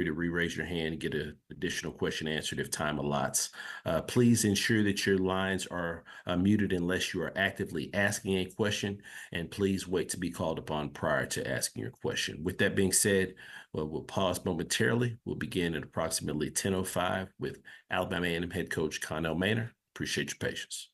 to re-raise your hand and get an additional question answered if time allots. Please ensure that your lines are muted unless you are actively asking a question, and please wait to be called upon prior to asking your question. With that being said, we'll pause momentarily. We'll begin at approximately 10:05 with Alabama A&M head coach Connell Maynor. Appreciate your patience.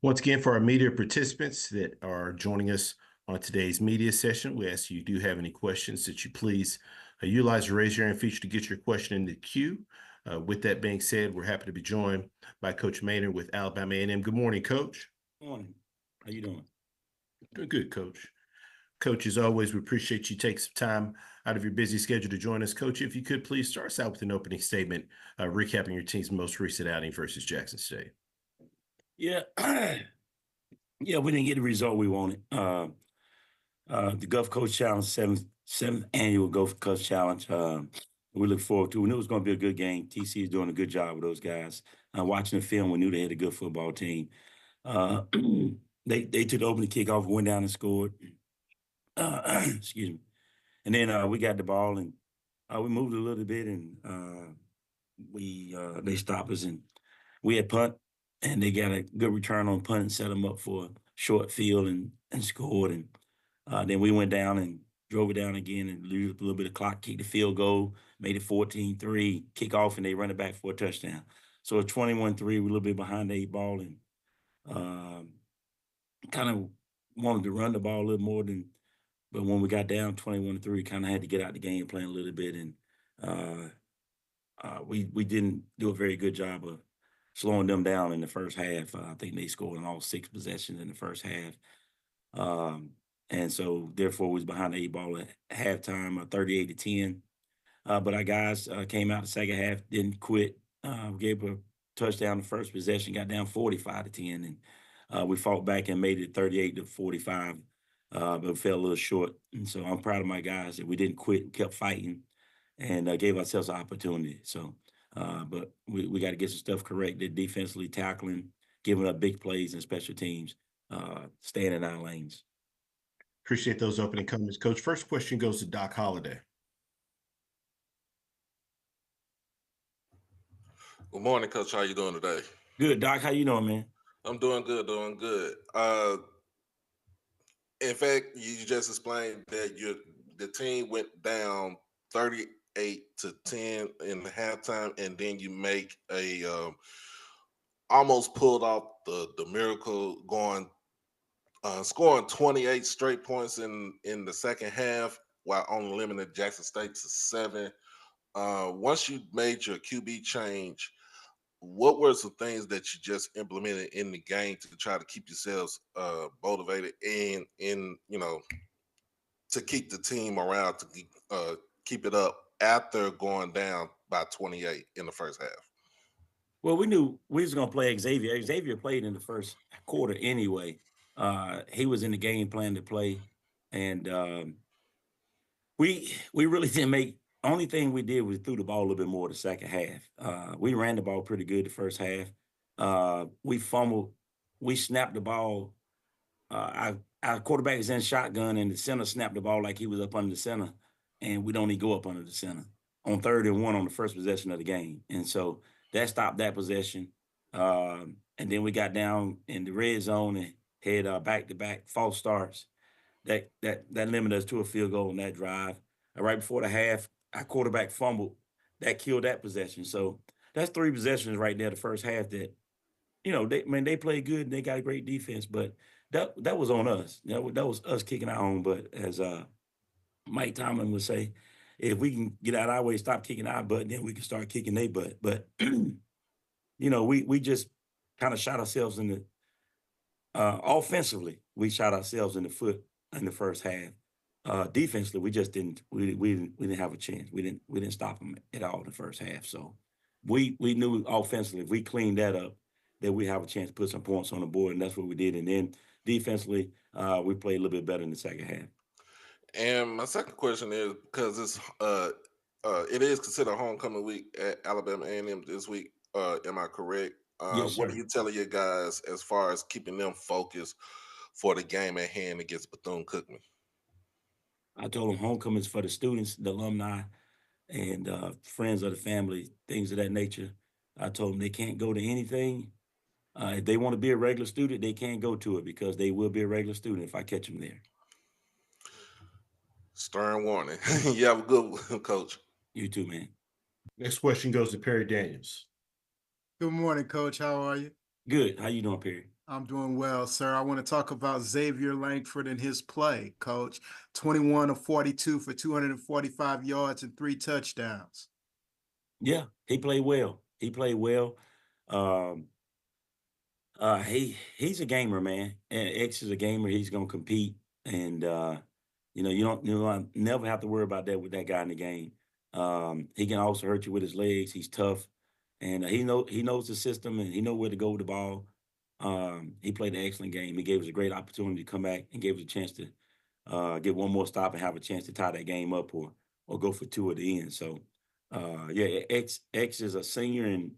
Once again, for our media participants that are joining us on today's media session, we ask you do have any questions that you please utilize the raise your hand feature to get your question in the queue. With that being said, we're happy to be joined by Coach Maynor with Alabama A&M. Good morning, Coach. Good morning. How you doing? Doing good, Coach. Coach, as always, we appreciate you taking some time out of your busy schedule to join us. Coach, if you could please start us out with an opening statement, recapping your team's most recent outing versus Jackson State. Yeah. Yeah, we didn't get the result we wanted. The Gulf Coast Challenge, seventh annual Gulf Coast Challenge. We look forward to. We knew it was going to be a good game. TC is doing a good job with those guys. Watching the film, we knew they had a good football team. They took the opening kickoff, went down and scored. Excuse me. And then we got the ball and we moved a little bit and they stopped us and we had punt and they got a good return on punt and set them up for a short field and scored. And then we went down and drove it down again and lose a little bit of clock, kicked the field goal, made it 14-3, kick off, and they run it back for a touchdown. So it's 21-3, we're a little bit behind the 8 ball and kind of wanted to run the ball a little more but when we got down 21-3, kind of had to get out the game plan a little bit, and we didn't do a very good job of slowing them down in the first half. I think they scored on all 6 possessions in the first half. And so, therefore, we was behind the 8 ball at halftime, 38-10. But our guys came out the second half, didn't quit, gave a touchdown the first possession, got down 45-10, we fought back and made it 38-45, but fell a little short. And so I'm proud of my guys that we didn't quit, kept fighting, and gave ourselves an opportunity. So, but we got to get some stuff corrected defensively, tackling, giving up big plays and special teams, staying in our lanes. Appreciate those opening comments, Coach. First question goes to Doc Holliday. Good morning, Coach. How you doing today? Good, Doc. How you doing, man? I'm doing good, doing good. In fact, you just explained that the team went down 38-10 in the halftime, and then you make a almost pulled off the miracle, going scoring 28 straight points in the second half, while only limiting Jackson State to 7. Once you made your QB change, what were some things that you just implemented in the game to try to keep yourselves motivated and to keep the team around to keep it up after going down by 28 in the first half? Well, we knew we was gonna play Xavier. Xavier played in the first quarter anyway. He was in the game plan to play, and we really didn't make. Only thing we did was threw the ball a little bit more the second half. We ran the ball pretty good the first half. We fumbled. We snapped the ball. Our quarterback is in shotgun, and the center snapped the ball like he was up under the center, and we don't even go up under the center on 3rd and 1 on the first possession of the game, and so that stopped that possession. And then we got down in the red zone and had back-to-back false starts that limited us to a field goal on that drive. Right before the half, our quarterback fumbled. That killed that possession. So that's 3 possessions right there the first half that, they played good and they got a great defense, but that was on us. That was us kicking our own butt, as Mike Tomlin would say. If we can get out of our way, stop kicking our butt, then we can start kicking their butt. But we just kind of shot ourselves in the offensively. We shot ourselves in the foot in the first half. Defensively, we just didn't. We didn't have a chance. We didn't stop them at all in the first half. So we knew offensively, if we cleaned that up, that we have a chance to put some points on the board, and that's what we did. And then defensively, we played a little bit better in the second half. And my second question is, because it is considered homecoming week at Alabama A&M this week. Am I correct? Yes, What sir. are you telling your guys as far as keeping them focused for the game at hand against Bethune-Cookman? I told them homecoming's for the students, the alumni, and friends of the family, things of that nature. I told them they can't go to anything. If they want to be a regular student, they can't go to it, because they will be a regular student if I catch them there. Stern warning. You have a good one, Coach. You too, man. Next question goes to Perry Daniels. Good morning, Coach. How are you? Good. How you doing, Perry? I'm doing well, sir. I want to talk about Xavier Langford and his play, Coach. 21 of 42 for 245 yards and 3 touchdowns. Yeah, he played well. He played well. He's a gamer, man. And X is a gamer. He's gonna compete, and you don't never have to worry about that with that guy in the game. He can also hurt you with his legs. He's tough, and he knows the system, and he knows where to go with the ball. He played an excellent game. He gave us a great opportunity to come back and gave us a chance to get one more stop and have a chance to tie that game up, or go for 2 at the end. So yeah, X is a senior, and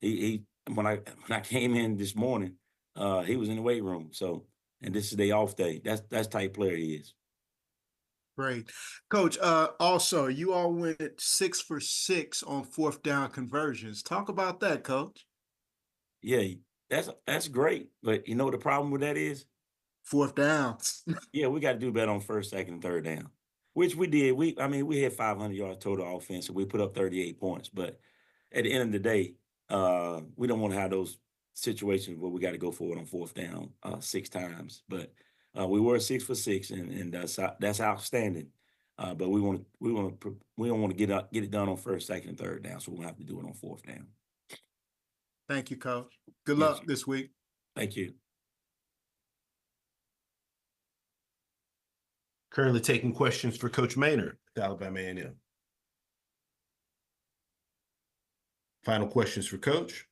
he when I came in this morning, he was in the weight room. So, and this is their off day. That's type player he is. Great. Coach, also, you all went 6 for 6 on 4th down conversions. Talk about that, Coach. Yeah, that's great. But you know what the problem with that is? 4th downs. Yeah, we got to do better on 1st, 2nd, and 3rd down, which we did. We had 500 yards total offense, and we put up 38 points. But at the end of the day, we don't want to have those situations where we got to go forward on 4th down 6 times. But we were 6 for 6, and that's outstanding. But we don't want to get it done on 1st, 2nd, and 3rd down, so we'll have to do it on 4th down. Thank you, Coach. Good Yes, luck sir. this week. Thank you. Currently taking questions for Coach Maynard at Alabama A&M. Final questions for Coach.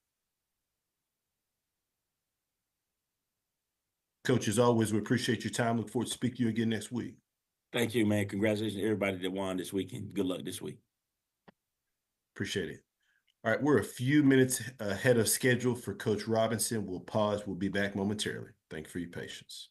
Coach, as always, we appreciate your time. Look forward to speaking to you again next week. Thank you, man. Congratulations to everybody that won this weekend. Good luck this week. Appreciate it. All right, we're a few minutes ahead of schedule for Coach Robinson. We'll pause. We'll be back momentarily. Thank you for your patience.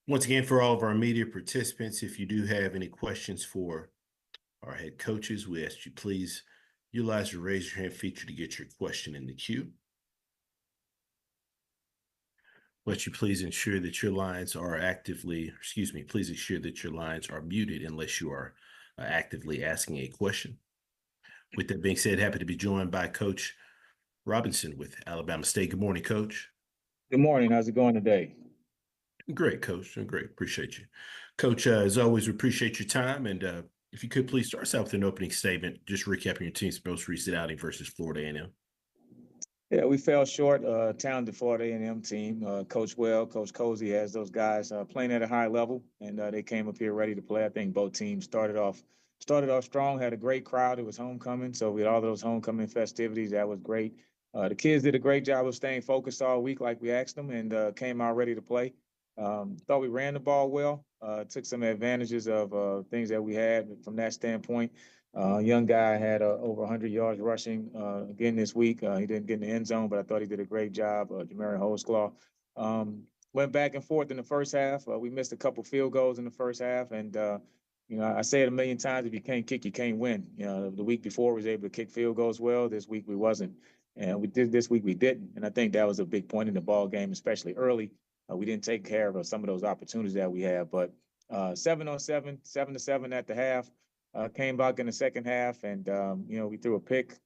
Once again, for all of our media participants, if you do have any questions for our head coaches, we ask you please utilize the raise your hand feature to get your question in the queue. But you please ensure that your lines are please ensure that your lines are muted unless you are actively asking a question. With that being said, happy to be joined by Coach Robinson with Alabama State. Good morning, Coach. Good morning. How's it going today? Great, Coach. Great. Appreciate you. Coach, as always, we appreciate your time. And if you could please start us out with an opening statement, just recapping your team's most recent outing versus Florida A&M. Yeah, we fell short. Talented Florida A&M team. Coach Well, Coach Cozy has those guys playing at a high level, and they came up here ready to play. I think both teams started off strong. Had a great crowd. It was homecoming, so we had all those homecoming festivities. That was great. The kids did a great job of staying focused all week, like we asked them, and came out ready to play. Thought we ran the ball well. Took some advantages of things that we had from that standpoint. Young guy had over 100 yards rushing again this week. He didn't get in the end zone, but I thought he did a great job. Jamari Holsclaw went back and forth in the first half. We missed a couple field goals in the first half, and I say it a million times: if you can't kick, you can't win. The week before we was able to kick field goals well. This week we wasn't, and this week we didn't. And I think that was a big point in the ball game, especially early. We didn't take care of some of those opportunities that we had, but 7-on-7, 7-7 at the half. Came back in the second half, and we threw a pick.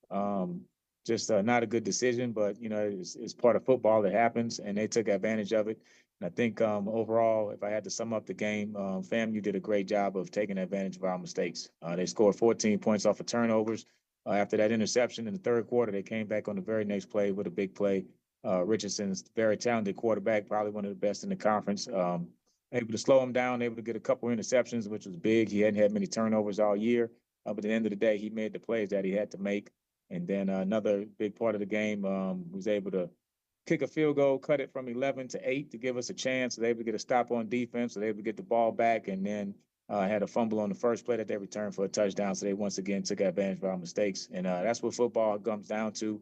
Just not a good decision, but it's part of football that happens, and they took advantage of it. And I think overall, if I had to sum up the game, FAMU did a great job of taking advantage of our mistakes. They scored 14 points off of turnovers. After that interception in the third quarter, they came back on the very next play with a big play. Richardson's a very talented quarterback, probably one of the best in the conference. Able to slow him down, able to get a couple interceptions, which was big. He hadn't had many turnovers all year, but at the end of the day, he made the plays that he had to make. And then another big part of the game, was able to kick a field goal, cut it from 11 to 8 to give us a chance. They were able to get a stop on defense, so they were able to get the ball back, and then had a fumble on the first play that they returned for a touchdown. So they once again took advantage of our mistakes, and that's what football comes down to.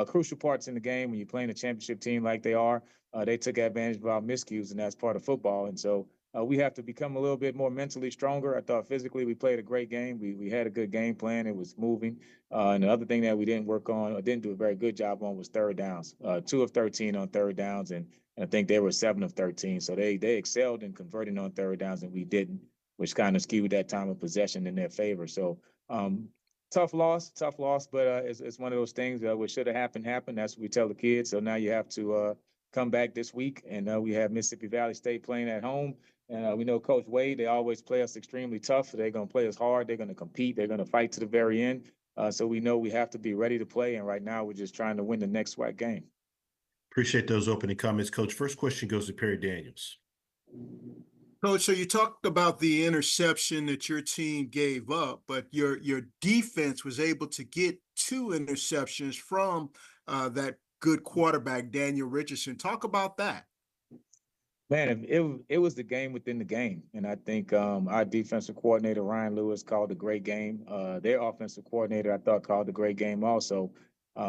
Crucial parts in the game when you're playing a championship team like they are. They took advantage of our miscues, and that's part of football. And so we have to become a little bit more mentally stronger. I thought physically we played a great game. We had a good game plan. It was moving. And the other thing that we didn't work on or didn't do a very good job on was third downs. 2 of 13 on third downs, and I think they were 7 of 13. So they excelled in converting on third downs, and we didn't, which kind of skewed that time of possession in their favor. So tough loss, but it's one of those things what should have happened. That's what we tell the kids. So now you have to come back this week, and we have Mississippi Valley State playing at home. And we know Coach Wade, they always play us extremely tough. They're going to play us hard. They're going to compete. They're going to fight to the very end. So we know we have to be ready to play. And right now we're just trying to win the next SWAC game. Appreciate those opening comments, Coach. First question goes to Perry Daniels. Coach, so you talked about the interception that your team gave up, but your defense was able to get 2 interceptions from that good quarterback, Daniel Richardson. Talk about that. Man, it was the game within the game. And I think our defensive coordinator, Ryan Lewis, called a great game. Their offensive coordinator, I thought, called a great game also.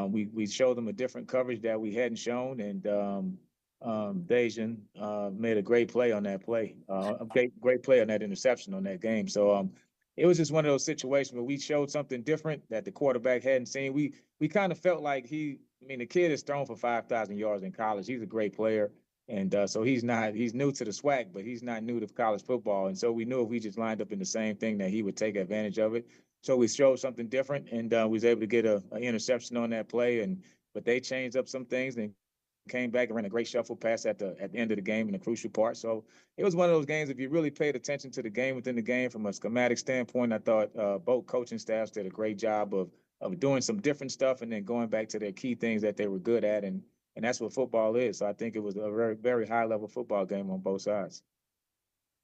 We showed them a different coverage that we hadn't shown, and Dejan made a great play on that play, a great play on that interception on that game. So it was just one of those situations where we showed something different that the quarterback hadn't seen. We kind of felt like the kid has thrown for 5,000 yards in college. He's a great player. And so he's new to the SWAC, but he's not new to college football. And so we knew if we just lined up in the same thing that he would take advantage of it. So we showed something different, and we was able to get an interception on that play. But they changed up some things and came back and ran a great shuffle pass at the end of the game in the crucial part. So it was one of those games, if you really paid attention to the game within the game from a schematic standpoint, I thought both coaching staffs did a great job of doing some different stuff and then going back to their key things that they were good at. And that's what football is. So I think it was a very, very high-level football game on both sides.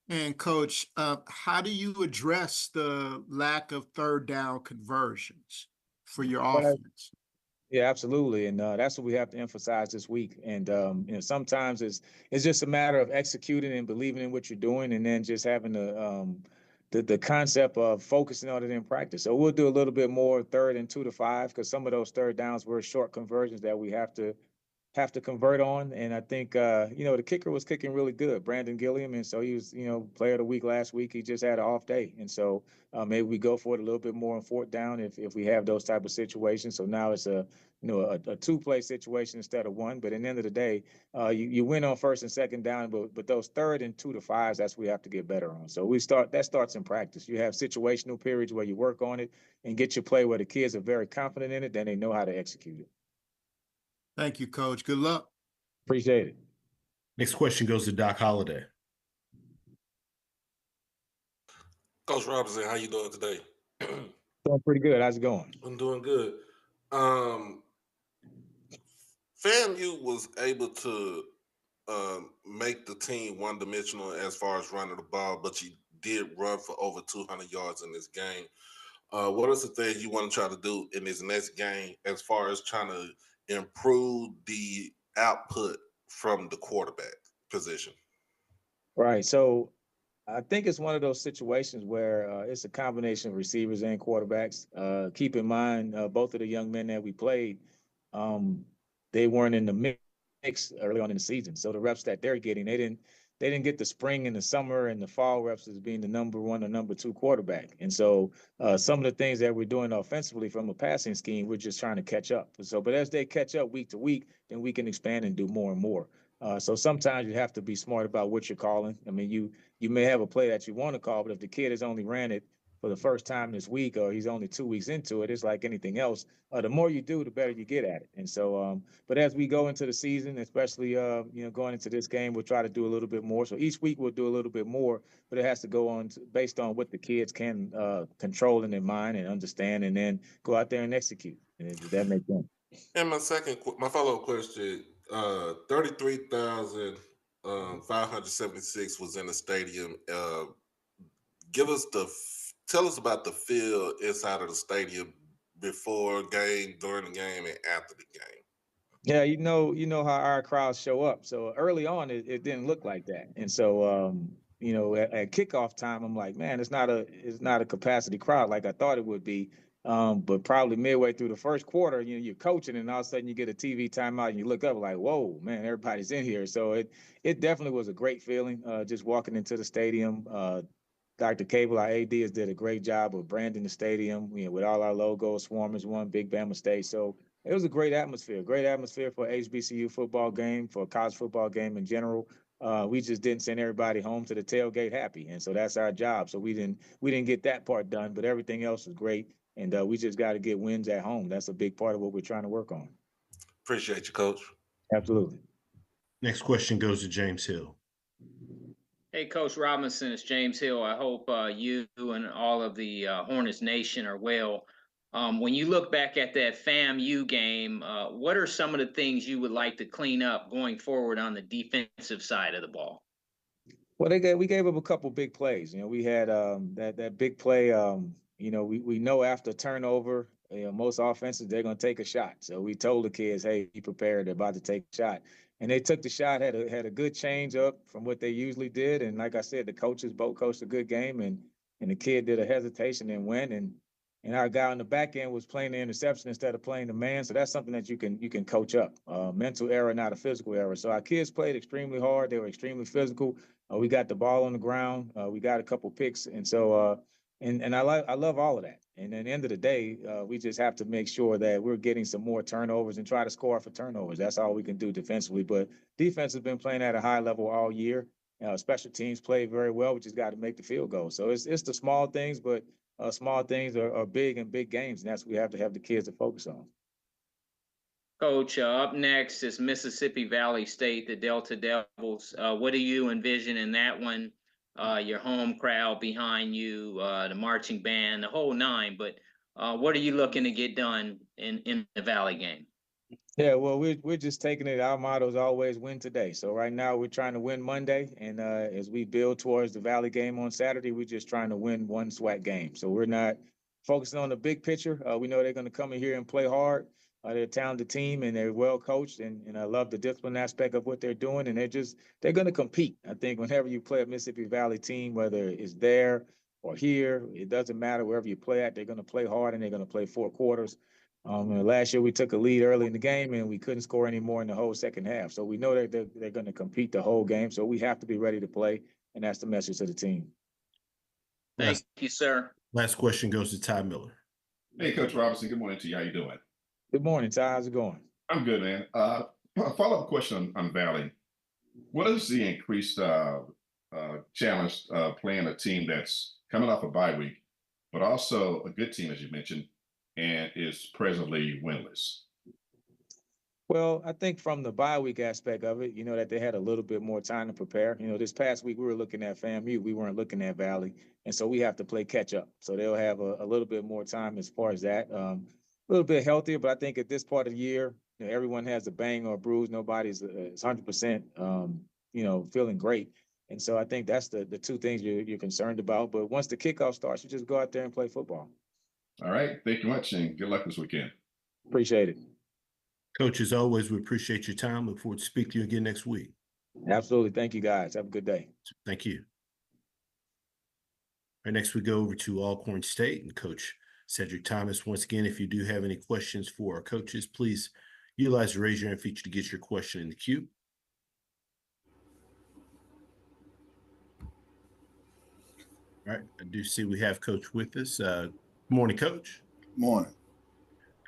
And Coach, how do you address the lack of third down conversions for your offense? Yeah, absolutely. And that's what we have to emphasize this week. And sometimes it's just a matter of executing and believing in what you're doing, and then just having the concept of focusing on it in practice. So we'll do a little bit more 3rd and 2 to 5, because some of those third downs were short conversions that we have to convert on. And I think, the kicker was kicking really good, Brandon Gilliam. And so he was, player of the week last week. He just had an off day. And so maybe we go for it a little bit more on 4th down if we have those type of situations. So now it's a 2-play situation instead of 1. But at the end of the day, you win on 1st and 2nd down, but those 3rd and 2 to 5s, that's what we have to get better on. So that starts in practice. You have situational periods where you work on it and get your play where the kids are very confident in it, then they know how to execute it. Thank you, Coach. Good luck. Appreciate it. Next question goes to Doc Holliday. Coach Robinson, how you doing today? Doing pretty good. How's it going? I'm doing good. FAMU was able to make the team one-dimensional as far as running the ball, but you did run for over 200 yards in this game. What are some things you want to try to do in this next game as far as trying to improve the output from the quarterback position? Right. So I think it's one of those situations where it's a combination of receivers and quarterbacks. Keep in mind, both of the young men that we played, they weren't in the mix early on in the season. So the reps that they're getting, they didn't get the spring and the summer and the fall reps as being the number 1 or number 2 quarterback. And so some of the things that we're doing offensively from a passing scheme, we're just trying to catch up. So, but as they catch up week to week, then we can expand and do more and more. So sometimes you have to be smart about what you're calling. I mean, you may have a play that you want to call, but if the kid has only ran it for the first time this week, or he's only 2 weeks into it, it's like anything else. The more you do, the better you get at it. And so, but as we go into the season, especially, going into this game, we'll try to do a little bit more. So each week we'll do a little bit more, but it has to go on based on what the kids can control in their mind and understand, and then go out there and execute. Does that make sense? And my follow-up question, 33,576 was in the stadium. Tell us about the feel inside of the stadium before game, during the game, and after the game. Yeah, you know how our crowds show up. So early on, it didn't look like that, and so at kickoff time, I'm like, man, it's not a capacity crowd like I thought it would be. But probably midway through the first quarter, you're coaching, and all of a sudden you get a TV timeout, and you look up like, whoa, man, everybody's in here. So it definitely was a great feeling, just walking into the stadium. Dr. Cable, our AD, has did a great job of branding the stadium, with all our logos, Swarmers One, Big Bama State. So it was a great atmosphere for HBCU football game, for a college football game in general. We just didn't send everybody home to the tailgate happy, and so that's our job. So we didn't get that part done, but everything else was great, and we just got to get wins at home. That's a big part of what we're trying to work on. Appreciate you, Coach. Absolutely. Next question goes to James Hill. Hey, Coach Robinson, it's James Hill. I hope you and all of the Hornets Nation are well. When you look back at that FAMU game, what are some of the things you would like to clean up going forward on the defensive side of the ball? Well, we gave up a couple big plays. We had that big play. We know after turnover, most offenses, they're going to take a shot. So we told the kids, hey, be prepared. They're about to take a shot. And they took the shot, had a good change up from what they usually did. And like I said, the coaches both coached a good game, and the kid did a hesitation and went. And our guy on the back end was playing the interception instead of playing the man. So that's something that you can coach up. Mental error, not a physical error. So our kids played extremely hard. They were extremely physical. We got the ball on the ground. We got a couple picks. And so and I love all of that. And at the end of the day, we just have to make sure that we're getting some more turnovers and try to score for turnovers. That's all we can do defensively. But defense has been playing at a high level all year. Special teams play very well. We just got to make the field goal. So it's the small things, but small things are big in big games, and that's what we have to have the kids to focus on. Coach, up next is Mississippi Valley State, the Delta Devils. What do you envision in that one? Your home crowd behind you, the marching band, the whole nine. But what are you looking to get done in the Valley game? Yeah, well, we're just taking it. Our motto is always win today. So right now we're trying to win Monday, and as we build towards the Valley game on Saturday, we're just trying to win one SWAC game. So we're not focusing on the big picture. We know they're going to come in here and play hard. They're a talented team, and they're well coached, and I love the discipline aspect of what they're doing. And they're going to compete. I think whenever you play a Mississippi Valley team, whether it's there or here, it doesn't matter wherever you play at. They're going to play hard, and they're going to play 4 quarters. Last year we took a lead early in the game and we couldn't score any more in the whole second half. So we know that they're going to compete the whole game. So we have to be ready to play, and that's the message to the team. Thank you, sir. Last question goes to Ty Miller. Hey, Coach Robinson. Good morning to you. How you doing? Good morning, Ty. How's it going? I'm good, man. A follow-up question on Valley. What is the increased challenge playing a team that's coming off a bye week, but also a good team, as you mentioned, and is presently winless? Well, I think from the bye week aspect of it, that they had a little bit more time to prepare. This past week we were looking at FAMU, we weren't looking at Valley, and so we have to play catch up. So they'll have a little bit more time as far as that. A little bit healthier, but I think at this part of the year, everyone has a bang or a bruise. Nobody's 100%, feeling great. And so I think that's the 2 things you're concerned about. But once the kickoff starts, you just go out there and play football. All right. Thank you much, and good luck this weekend. Appreciate it. Coach, as always, we appreciate your time. Look forward to speaking to you again next week. Absolutely. Thank you, guys. Have a good day. Thank you. All right, next we go over to Alcorn State and Coach Cedric Thomas. Once again, if you do have any questions for our coaches, please utilize the raise your hand feature to get your question in the queue. All right, I do see we have Coach with us. Good morning, Coach. Morning.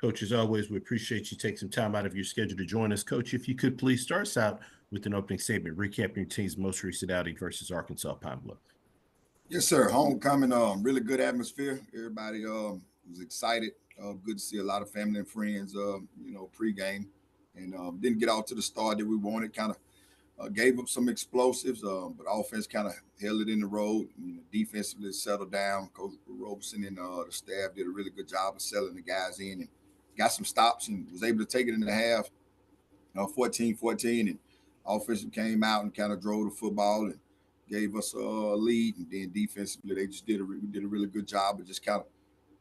Coach, as always, we appreciate you taking some time out of your schedule to join us. Coach, if you could please start us out with an opening statement, recapping your team's most recent outing versus Arkansas Pine Bluff. Yes, sir. Homecoming, really good atmosphere. Everybody was excited. Good to see a lot of family and friends, pregame. And didn't get out to the start that we wanted. Kind of gave up some explosives, but offense kind of held it in the road. Defensively settled down. Coach Robeson and the staff did a really good job of selling the guys in and got some stops and was able to take it in the half. 14-14, and offensive came out and kind of drove the football and gave us a lead. And then defensively, they just did a really good job of just kind of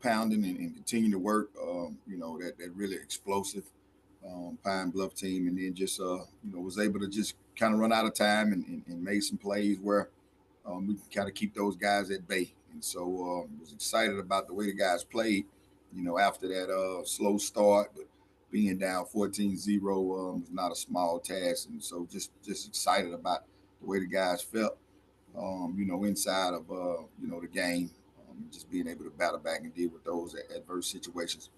pounding and continuing to work. That really explosive Pine Bluff team, and then just was able to just kind of run out of time and made some plays where we can kind of keep those guys at bay. And so was excited about the way the guys played, after that slow start, but being down 14-0 was not a small task. And so just excited about the way the guys felt, inside of, the game, just being able to battle back and deal with those adverse situations.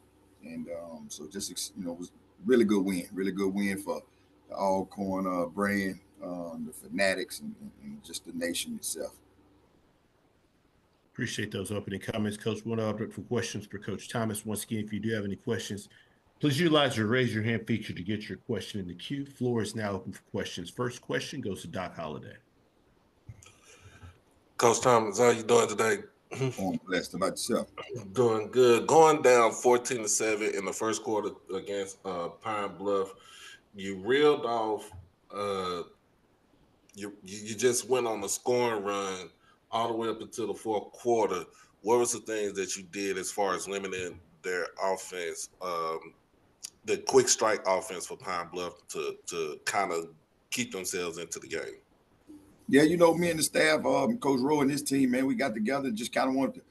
And so just, was really good win for the Alcorn brand, the Fanatics, and just the nation itself. Appreciate those opening comments, Coach. One up for questions for Coach Thomas. Once again, if you do have any questions, please utilize your raise your hand feature to get your question in the queue. Floor is now open for questions. First question goes to Doc Holliday. Coach Thomas, how you doing today? I'm blessed. About yourself? Doing good. Going down 14-7 in the first quarter against Pine Bluff, you reeled off. You just went on a scoring run all the way up until the fourth quarter. What was the things that you did as far as limiting their offense, the quick strike offense for Pine Bluff to kind of keep themselves into the game? Yeah, me and the staff, Coach Rowe and his team, man, we got together and just kind of wanted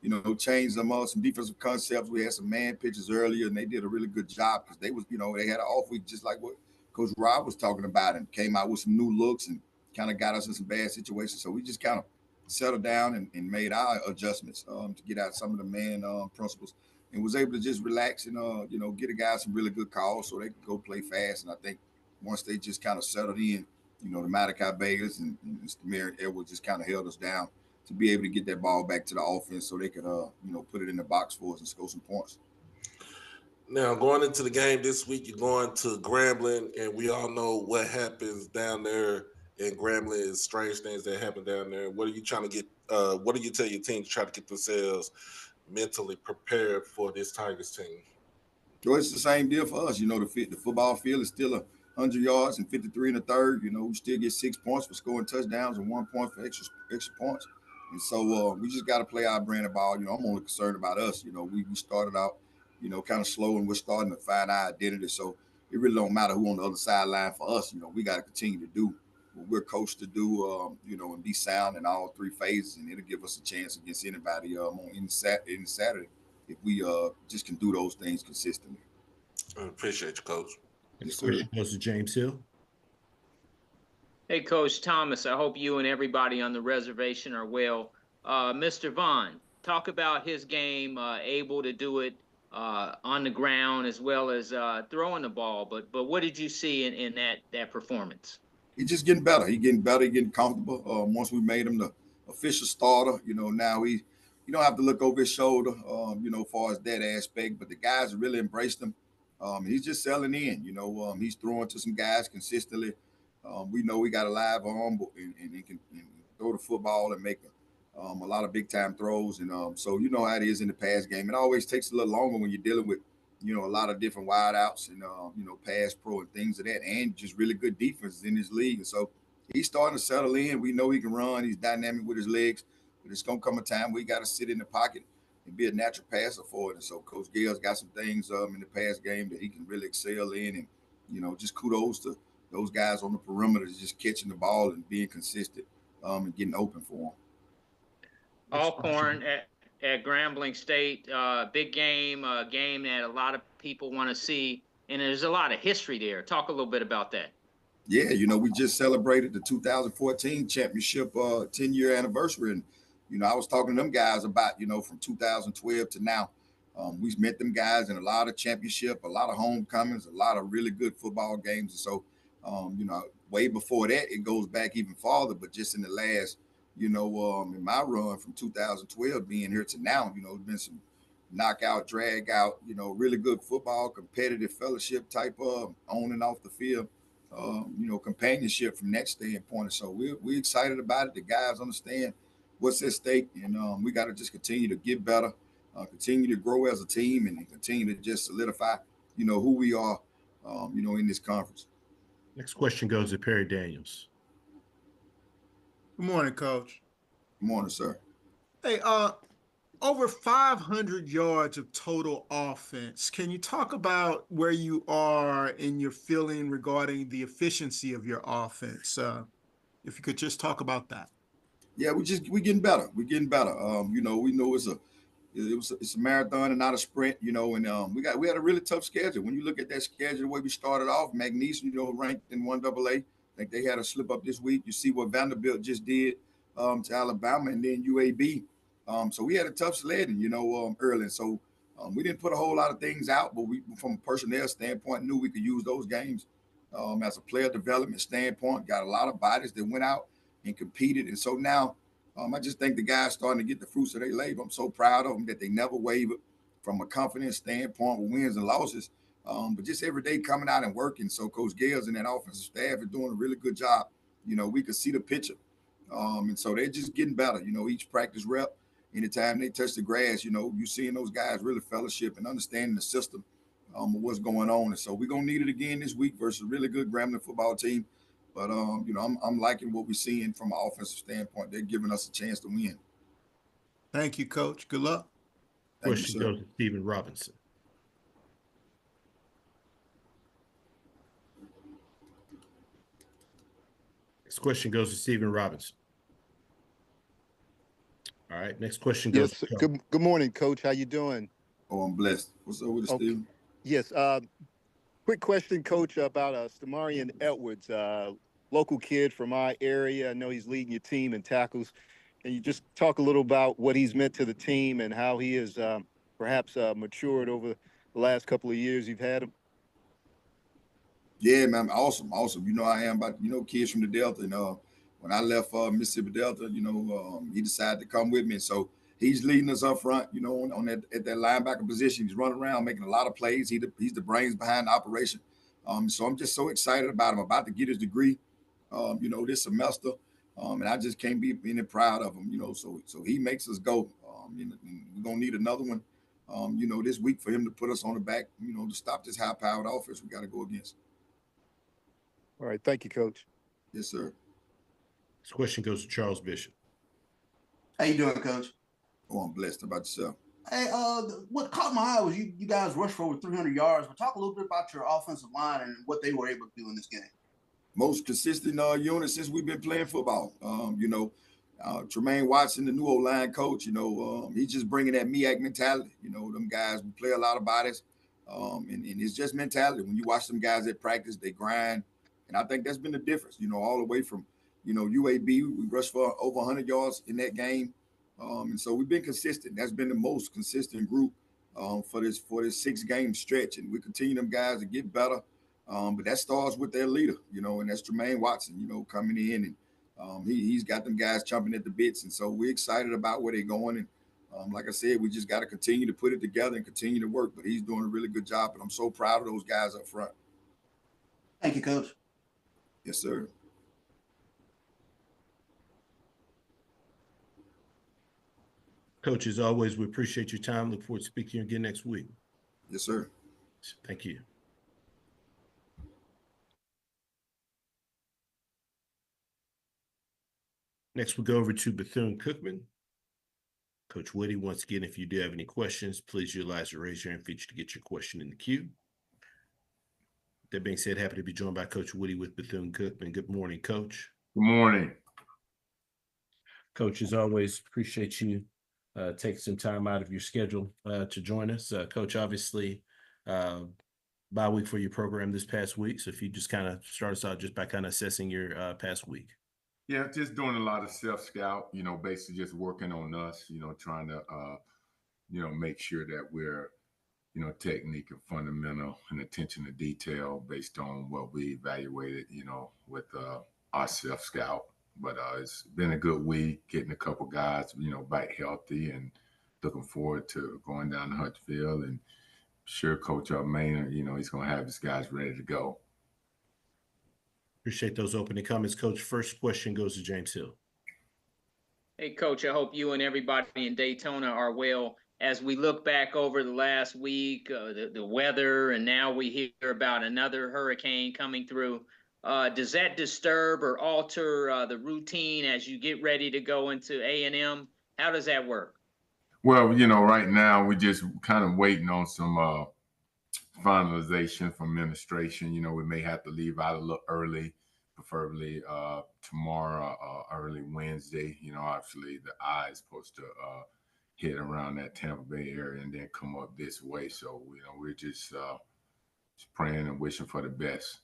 to, change some defensive concepts. We had some man pitches earlier, and they did a really good job because they was, they had an off week just like what Coach Rob was talking about, and came out with some new looks and kind of got us in some bad situations. So we just kind of settled down and made our adjustments to get out some of the man principles, and was able to just relax and get a guy some really good calls so they could go play fast. And I think once they just kind of settled in, the Malachi Vegas and Mr. Edwards just kind of held us down to be able to get that ball back to the offense so they could put it in the box for us and score some points. Now, going into the game this week, you're going to Grambling, and we all know what happens down there in Grambling is strange things that happen down there. What are you trying to get? What do you tell your team to try to get themselves mentally prepared for this Tigers team? So it's the same deal for us. The football field is still 100 yards and 53 in the third. We still get 6 points for scoring touchdowns and 1 point for extra points. And so we just got to play our brand of ball. I'm only concerned about us. We started out, kind of slow, and we're starting to find our identity. So it really don't matter who on the other sideline for us. We got to continue to do what we're coached to do, and be sound in all three phases. And it'll give us a chance against anybody on any Saturday if we just can do those things consistently. I appreciate you, Coach. Next question goes to James Hill. Hey, Coach Thomas, I hope you and everybody on the reservation are well. Mr. Vaughn, talk about his game, able to do it on the ground as well as throwing the ball. But what did you see in that performance? He's just getting better. He's getting comfortable. Once we made him the official starter, now you don't have to look over his shoulder, as far as that aspect. But the guys really embraced him. He's just selling in, he's throwing to some guys consistently. We know we got a live arm and he can throw the football and make a lot of big time throws. And so how it is in the pass game. It always takes a little longer when you're dealing with, a lot of different wide outs and, pass pro and things of that, and just really good defenses in this league. And so he's starting to settle in. We know he can run. He's dynamic with his legs, but it's going to come a time where he got to sit in the pocket and be a natural passer for it. And so Coach Gale's got some things in the pass game that he can really excel in. And, just kudos to those guys on the perimeter just catching the ball and being consistent and getting open for them. Alcorn at Grambling State, big game, a game that a lot of people want to see. And there's a lot of history there. Talk a little bit about that. Yeah, we just celebrated the 2014 championship 10-year anniversary. And, I was talking to them guys about, from 2012 to now. We met them guys in a lot of championship, a lot of homecomings, a lot of really good football games. And so, way before that, it goes back even farther. But just in the last, in my run from 2012 being here to now, it's been some knockout, drag out, really good football, competitive fellowship type of on and off the field, companionship from that standpoint. And so we're excited about it. The guys understand what's at stake, and we got to just continue to get better, continue to grow as a team, and continue to just solidify, who we are, in this conference. Next question goes to Perry Daniels. Good morning, Coach. Good morning, sir. Hey, over 500 yards of total offense. Can you talk about where you are in your feeling regarding the efficiency of your offense? If you could just talk about that. Yeah, we getting better. We're getting better. We know it's a marathon and not a sprint. And we had a really tough schedule. When you look at that schedule, the way we started off, McNeese, ranked in 1AA. I think they had a slip up this week. You see what Vanderbilt just did to Alabama, and then UAB. So we had a tough sledding, early. So we didn't put a whole lot of things out, but we, from a personnel standpoint, knew we could use those games as a player development standpoint. Got a lot of bodies that went out and competed, and so now. I just think the guys starting to get the fruits of their labor. I'm so proud of them that they never wavered from a confidence standpoint with wins and losses, but just every day coming out and working. So Coach Gales and that offensive staff are doing a really good job. We could see the picture, and so they're just getting better. Each practice rep, anytime they touch the grass, you seeing those guys really fellowship and understanding the system of what's going on. And so we're gonna need it again this week versus a really good Grambling football team. But I'm liking what we're seeing from an offensive standpoint. They're giving us a chance to win. Thank you, Coach. Good luck. Question goes to Stephen Robinson. Next question goes to Stephen Robinson. All right. Next question goes. Yes. Good morning, Coach. How you doing? Oh, I'm blessed. What's up with you, Stephen? Yes. Quick question, Coach, about Stamarian Edwards, local kid from our area. I know he's leading your team in tackles. Can you just talk a little about what he's meant to the team and how he has perhaps matured over the last couple of years you've had him? Yeah, man, awesome. I am about kids from the Delta, and when I left Mississippi Delta, he decided to come with me. So he's leading us up front, on that at that linebacker position. He's running around making a lot of plays. He's the brains behind the operation. So I'm just so excited about him. About to get his degree, this semester, and I just can't be any proud of him. So he makes us go. And we're gonna need another one, this week for him to put us on the back, to stop this high-powered offense we got to go against. All right, thank you, Coach. Yes, sir. This question goes to Charles Bishop. How you doing, Coach? Oh, I'm blessed. How about yourself? Hey, what caught my eye was you guys rushed for over 300 yards. But talk a little bit about your offensive line and what they were able to do in this game. Most consistent unit since we've been playing football. Tremaine Watson, the new O-line coach, he's just bringing that MEAC mentality. Them guys, we play a lot of bodies, and it's just mentality. When you watch them guys at practice, they grind, and I think that's been the difference. All the way from, UAB, we rushed for over 100 yards in that game. And so we've been consistent. That's been the most consistent group for this 6-game stretch. And we continue them guys to get better. But that starts with their leader, and that's Tremaine Watson, coming in. And he's got them guys chomping at the bits. And so we're excited about where they're going. And like I said, we just got to continue to put it together and continue to work. But he's doing a really good job. And I'm so proud of those guys up front. Thank you, Coach. Yes, sir. Coach, as always, we appreciate your time. Look forward to speaking to you again next week. Yes, sir. Thank you. Next, we'll go over to Bethune-Cookman. Coach Woody, once again, if you do have any questions, please utilize the raise your hand feature to get your question in the queue. That being said, happy to be joined by Coach Woody with Bethune-Cookman. Good morning, Coach. Good morning. Coach, as always, appreciate you taking some time out of your schedule to join us. Coach, obviously, bye week for your program this past week. So if you just kind of start us out just by kind of assessing your past week. Yeah, just doing a lot of self-scout, basically just working on us, trying to, make sure that we're, technique and fundamental and attention to detail based on what we evaluated, with our self-scout. But it's been a good week, getting a couple guys, back healthy, and looking forward to going down to Hutchfield. And sure, Coach Maynard, he's going to have his guys ready to go. Appreciate those opening comments, Coach. First question goes to James Hill. Hey, Coach, I hope you and everybody in Daytona are well. As we look back over the last week, the weather, and now we hear about another hurricane coming through, Does that disturb or alter the routine as you get ready to go into A&M? How does that work? Well, right now we're just kind of waiting on some finalization from administration. We may have to leave out a little early, preferably tomorrow, early Wednesday. Obviously the eye is supposed to hit around that Tampa Bay area and then come up this way. So, we're just praying and wishing for the best.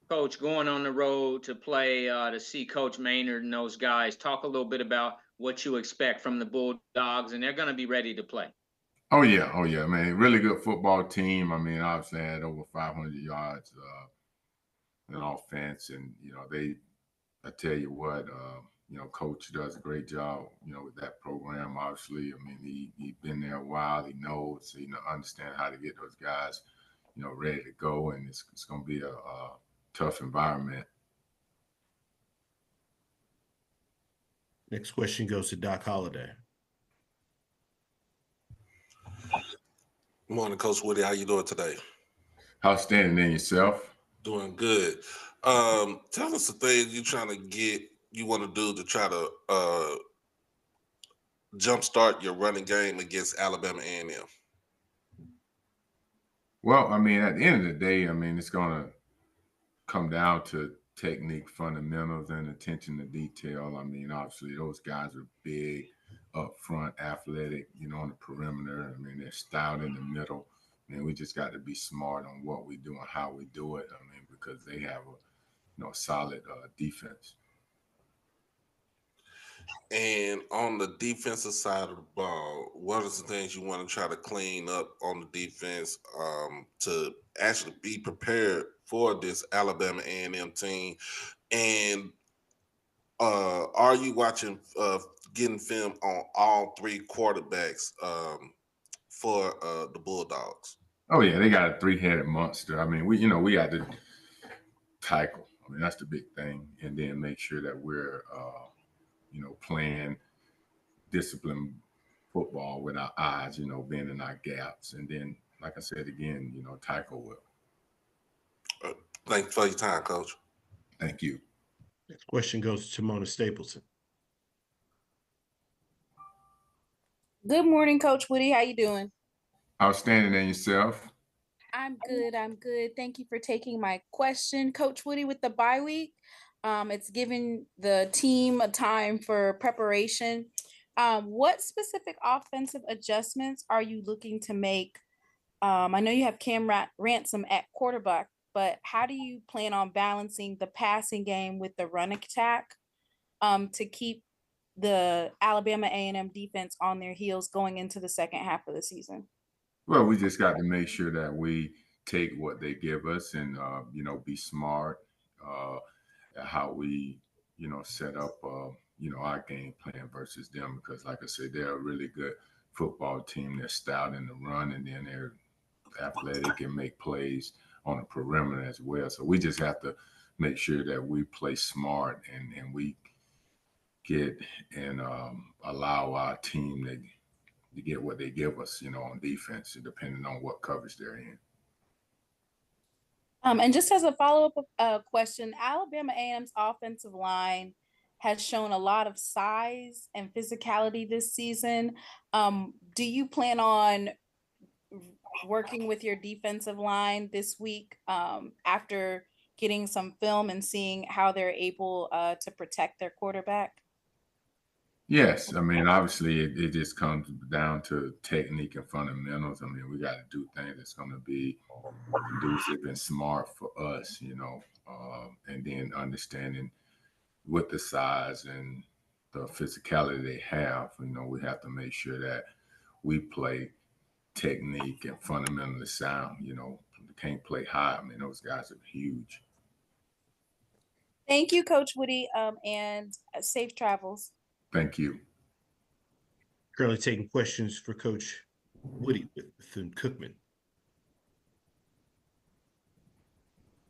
Coach, going on the road to play to see Coach Maynard and those guys, talk a little bit about what you expect from the Bulldogs, and they're going to be ready to play. Oh yeah, man, really good football team. I mean, obviously had over 500 yards in offense, and I tell you what, Coach does a great job, with that program. Obviously, I mean, he's been there a while. He knows, understand how to get those guys, ready to go, and it's going to be a tough environment. Next question goes to Doc Holliday. Good morning, Coach Woody. How you doing today? Outstanding. And yourself? Doing good. Tell us the things you want to do to try to jumpstart your running game against Alabama A&M. Well, I mean, at the end of the day, I mean, it's going to come down to technique, fundamentals, and attention to detail. I mean, obviously, those guys are big, up front, athletic, on the perimeter. I mean, they're stout in the middle. And we just got to be smart on what we do and how we do it. I mean, because they have a solid defense. And on the defensive side of the ball, what are some things you want to try to clean up on the defense to actually be prepared for this Alabama A&M team? And are you watching, getting film on all three quarterbacks for the Bulldogs? Oh yeah, they got a three-headed monster. I mean, we got to tackle. I mean, that's the big thing, and then make sure that we're playing disciplined football with our eyes, being in our gaps, and then, like I said again, tackle well. Thanks for your time, Coach. Thank you. Next question goes to Mona Stapleton. Good morning, Coach Woody. How you doing? Outstanding. And yourself? I'm good. Thank you for taking my question. Coach Woody, with the bye week, it's giving the team a time for preparation. What specific offensive adjustments are you looking to make? I know you have Cam Ransom at quarterback, but how do you plan on balancing the passing game with the run attack to keep the Alabama A&M defense on their heels going into the second half of the season? Well, we just got to make sure that we take what they give us and, be smart how we, set up, our game plan versus them. Because like I said, they're a really good football team. They're stout in the run, and then they're athletic and make plays on the perimeter as well. So we just have to make sure that we play smart and we get and allow our team to get what they give us, on defense, depending on what coverage they're in. And just as a follow-up question, Alabama A&M's offensive line has shown a lot of size and physicality this season. Do you plan on working with your defensive line this week after getting some film and seeing how they're able to protect their quarterback? Yes, I mean, obviously, it just comes down to technique and fundamentals. I mean, we got to do things that's going to be conducive and smart for us, and then understanding with the size and the physicality they have, we have to make sure that we play technique and fundamentally sound. Can't play high. I mean, those guys are huge. Thank you, Coach Woody, and safe travels. Thank you. Currently taking questions for Coach Woody with Bethune-Cookman.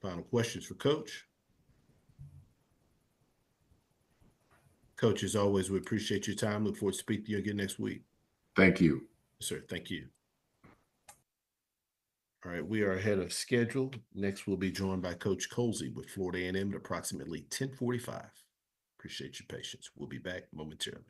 Final questions for Coach. Coach, as always, we appreciate your time. Look forward to speaking to you again next week. Thank you. Yes, sir. Thank you. All right, we are ahead of schedule. Next, we'll be joined by Coach Colsey with Florida A&M at approximately 10:45. Appreciate your patience. We'll be back momentarily.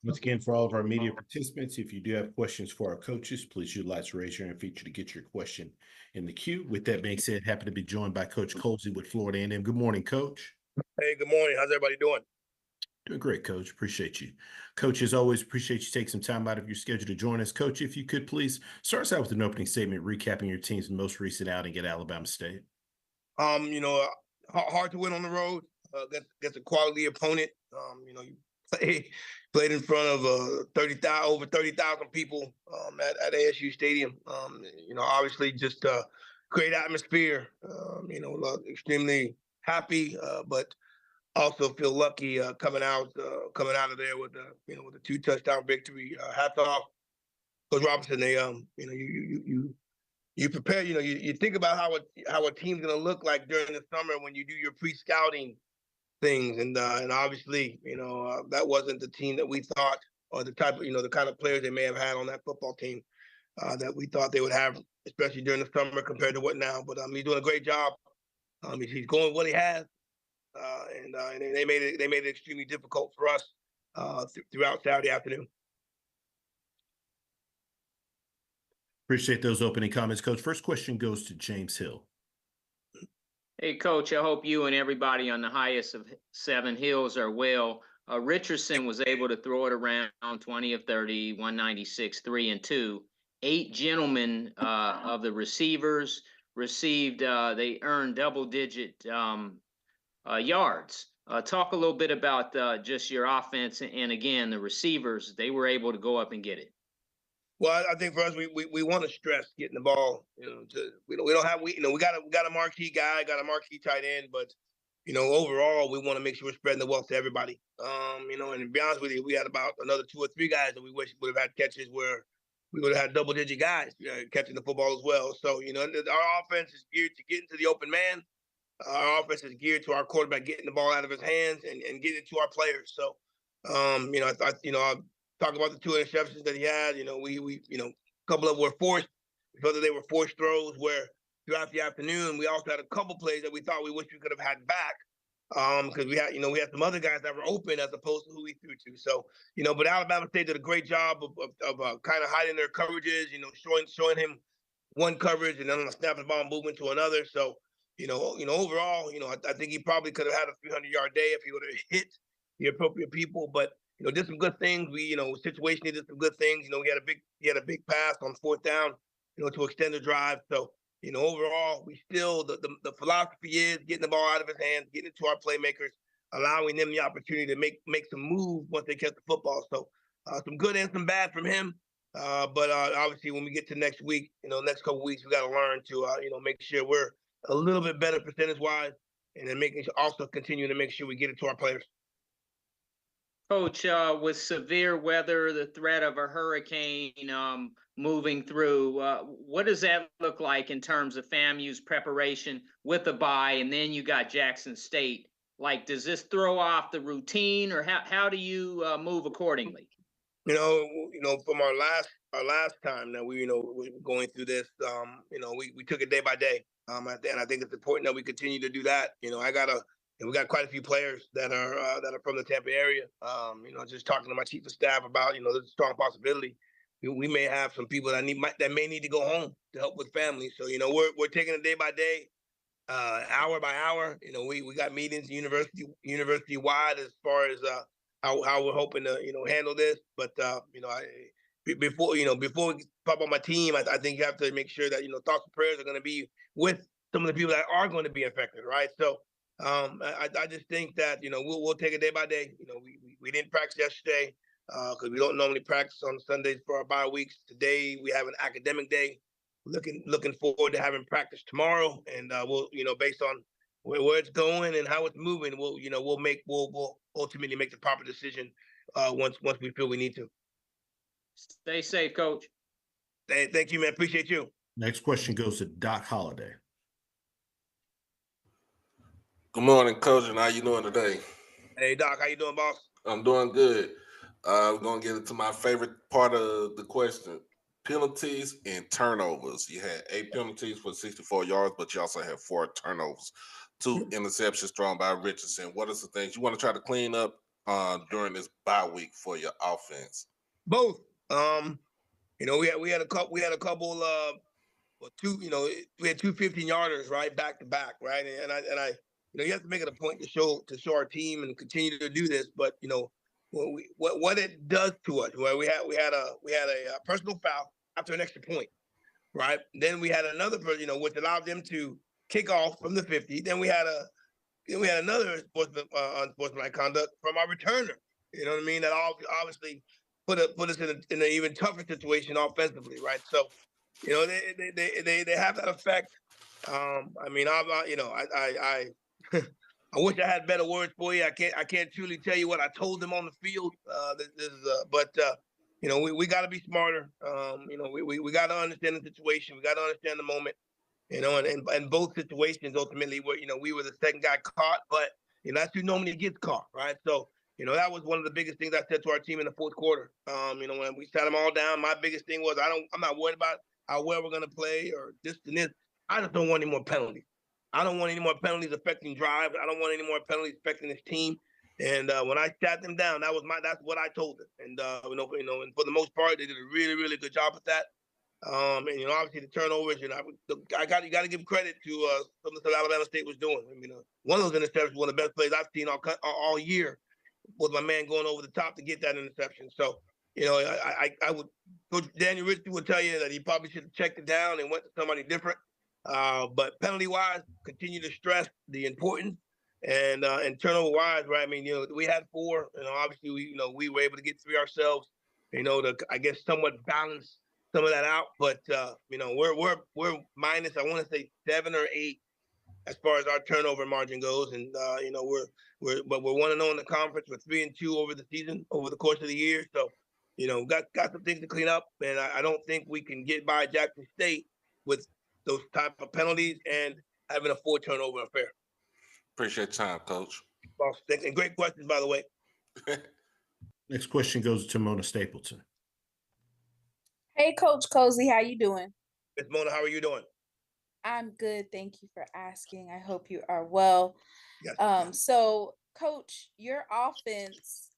Once again, for all of our media participants, if you do have questions for our coaches, please utilize the raise your hand feature to get your question in the queue. With that being said, happy to be joined by Coach Colsey with Florida A&M. Good morning, Coach. Hey, good morning. How's everybody doing? Doing great, Coach. Appreciate you. Coach, as always, appreciate you taking some time out of your schedule to join us. Coach, if you could please start us out with an opening statement recapping your team's most recent outing at Alabama State. Hard to win on the road against a quality opponent. You played in front of over 30,000 people at ASU Stadium. Obviously just great atmosphere. Extremely happy, but also feel lucky coming out of there with a 2-touchdown victory. Hats off, Coach Robinson. They you prepare. You think about how a team's going to look like during the summer when you do your pre-scouting things, and obviously that wasn't the team that we thought, or the type of the kind of players they may have had on that football team that we thought they would have, especially during the summer compared to what now. But he's doing a great job He's going what he has, and they made it extremely difficult for us throughout Saturday afternoon. Appreciate those opening comments, Coach. First question goes to James Hill. Hey, Coach, I hope you and everybody on the highest of 7 hills are well. Richardson was able to throw it around 20 of 30, 196, 3 and 2. 8 gentlemen of the receivers received, they earned double-digit yards. Talk a little bit about just your offense and again, the receivers, they were able to go up and get it. Well, I think for us, we want to stress getting the ball. We got a marquee guy, got a marquee tight end, but overall we want to make sure we're spreading the wealth to everybody. And to be honest with you, we had about another 2 or 3 guys that we wish would have had catches where we would have had double-digit guys catching the football as well. So our offense is geared to get into the open man. Our offense is geared to our quarterback getting the ball out of his hands and getting it to our players. So, I talk about the 2 interceptions that he had. A couple of them were forced. We felt that they were forced throws where throughout the afternoon, we also had a couple plays that we thought we wish we could have had back. Because we had some other guys that were open as opposed to who we threw to. So, but Alabama State did a great job of kind of hiding their coverages, showing him one coverage and then on a snap of the ball moving to another. So, overall, I think he probably could have had a 300-yard day if he would have hit the appropriate people. But did some good things. We, situationally did some good things. He had a big pass on 4th down, to extend the drive. So, overall, we still the philosophy is getting the ball out of his hands, getting it to our playmakers, allowing them the opportunity to make some moves once they catch the football. So, some good and some bad from him. But obviously, when we get to next week, next couple of weeks, we got to learn to make sure we're a little bit better percentage-wise, and then also continue to make sure we get it to our players. Coach, with severe weather, the threat of a hurricane moving through, what does that look like in terms of FAMU's preparation with the bye? And then you got Jackson State. Like, does this throw off the routine, or how do you move accordingly? From our last time that we were going through this, we took it day by day. And I think it's important that we continue to do that. We got quite a few players that are from the Tampa area. Just talking to my chief of staff about, there's a strong possibility we may have some people that may need to go home to help with families. So, we're taking it day by day, hour by hour. We got meetings university wide as far as how we're hoping to handle this. But before we pop on my team, I think you have to make sure that thoughts and prayers are going to be with some of the people that are going to be affected, right? So I just think that we'll take it day by day. We didn't practice yesterday because we don't normally practice on Sundays for our bye weeks. Today we have an academic day. Looking forward to having practice tomorrow, and we'll based on where it's going and how it's moving, we'll ultimately make the proper decision once we feel we need to. Stay safe, Coach. Hey, thank you, man. Appreciate you. Next question goes to Doc Holliday. Good morning, Coach, and how you doing today? Hey, Doc, how you doing, boss? I'm doing good. We're going to get into my favorite part of the question. Penalties and turnovers. You had 8 penalties for 64 yards, but you also had 4 turnovers. 2 interceptions thrown by Richardson. What are some things you want to try to clean up during this bye week for your offense? Both. We had a couple we had 2 15-yarders, right, back to back, right? And I you have to make it a point to show our team and continue to do this. But what it does to us, where we had a personal foul after an extra point, right? Then we had another, which allowed them to kick off from the 50. Then we had another unsportsmanlike conduct from our returner. You know what I mean? That obviously put us in an even tougher situation offensively, right? So, they have that effect. I wish I had better words for you. I can't truly tell you what I told them on the field. We got to be smarter. We got to understand the situation. We got to understand the moment. And both situations ultimately were, we were the second guy caught, but that's who normally gets caught, right? So, that was one of the biggest things I said to our team in the fourth quarter. When we sat them all down, my biggest thing was I'm not worried about how well we're gonna play or this and this. I just don't want any more penalties. I don't want any more penalties affecting drives. I don't want any more penalties affecting this team. And when I sat them down, that's what I told them. And and for the most part, they did a really, really good job with that. And obviously the turnovers, you got to give credit to some of the stuff Alabama State was doing. I mean, one of those interceptions, one of the best plays I've seen all year, was my man going over the top to get that interception. So, I would, Coach Daniel Ritchie would tell you that he probably should have checked it down and went to somebody different. But penalty wise, continue to stress the importance, and turnover wise, right? I mean, we had 4. Obviously we were able to get 3 ourselves. To I guess somewhat balance some of that out. But we're minus, I want to say 7 or 8 as far as our turnover margin goes, and we're 1-0 in the conference. We're 3-2 over the season, over the course of the year. So, got some things to clean up, and I don't think we can get by Jackson State with those type of penalties and having a 4 turnover affair. Appreciate your time, Coach. Well, and great questions, by the way. Next question goes to Mona Stapleton. Hey, Coach Cozy, how you doing? Miss Mona, how are you doing? I'm good. Thank you for asking. I hope you are well. Yes. So, Coach, your offense,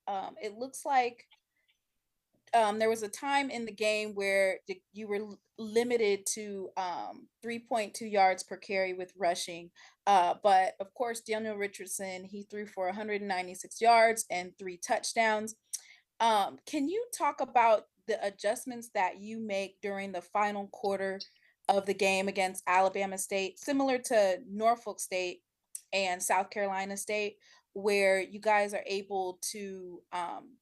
it looks like there was a time in the game where you were limited to 3.2 yards per carry with rushing. But of course, Daniel Richardson, he threw for 196 yards and 3 touchdowns. Can you talk about the adjustments that you make during the final quarter of the game against Alabama State, similar to Norfolk State and South Carolina State, where you guys are able to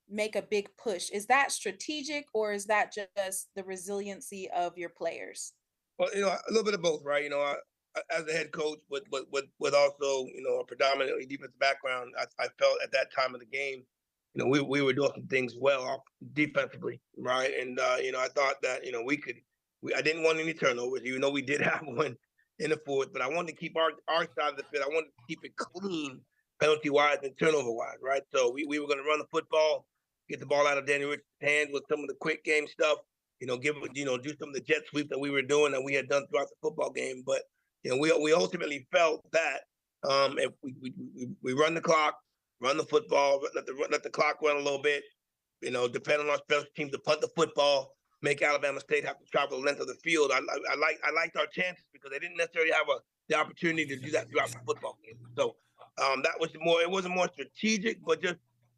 make a big push? Is that strategic, or is that just the resiliency of your players? Well, a little bit of both, right? As a head coach, with also a predominantly defensive background, I felt at that time of the game, we were doing some things well defensively, right? And I thought that I didn't want any turnovers, even though we did have one in the 4th, but I wanted to keep our side of the field. I wanted to keep it clean, penalty wise and turnover wise, right? So we were going to run the football, get the ball out of Daniel Richardson's hands with some of the quick game stuff, do some of the jet sweep that we were doing that we had done throughout the football game. But we ultimately felt that if we run the clock, run the football, let the clock run a little bit, depending on our special teams to punt the football, make Alabama State have to travel the length of the field. I liked our chances because they didn't necessarily have the opportunity to do that throughout the football game. So that was it wasn't more strategic, but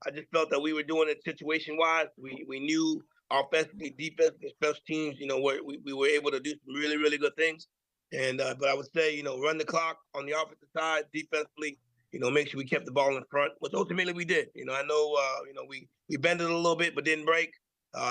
I just felt that we were doing it situation wise. We knew offensively, defensively, special teams, we were able to do some really, really good things. And but I would say, run the clock on the offensive side, defensively, make sure we kept the ball in front, which ultimately we did. I know, we bended a little bit, but didn't break.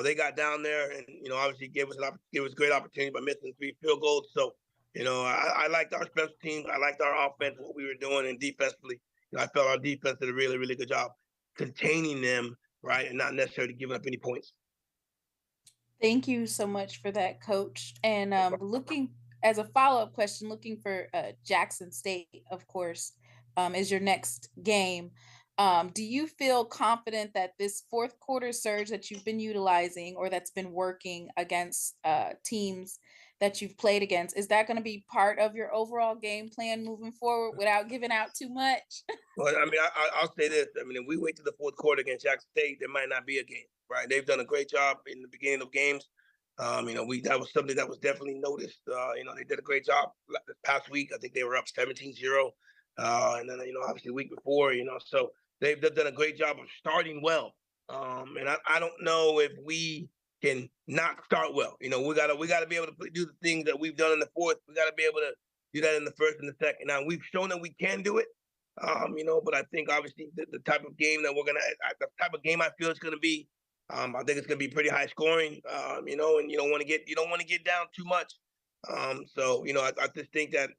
They got down there and, obviously gave us a great opportunity by missing 3 field goals. So, I liked our special teams. I liked our offense, what we were doing, and defensively, I felt our defense did a really, really good job containing them, right, and not necessarily giving up any points. Thank you so much for that, Coach. And looking as a follow-up question, looking for Jackson State, of course, is your next game. Do you feel confident that this 4th quarter surge that you've been utilizing, or that's been working against teams that you've played against, is that going to be part of your overall game plan moving forward without giving out too much? Well, I mean, I'll say this. I mean, if we wait to the 4th quarter against Jackson State, there might not be a game, right? They've done a great job in the beginning of games. That was something that was definitely noticed. They did a great job this past week. I think they were up 17-0. And then, obviously the week before, so they've done a great job of starting well. And I don't know if we can not start well. We gotta be able to do the things that we've done in the 4th. We gotta be able to do that in the 1st and the 2nd. Now we've shown that we can do it. But I think obviously the type of game that the type of game I feel it's gonna be, I think it's gonna be pretty high scoring. And you don't want to get down too much. So I just think that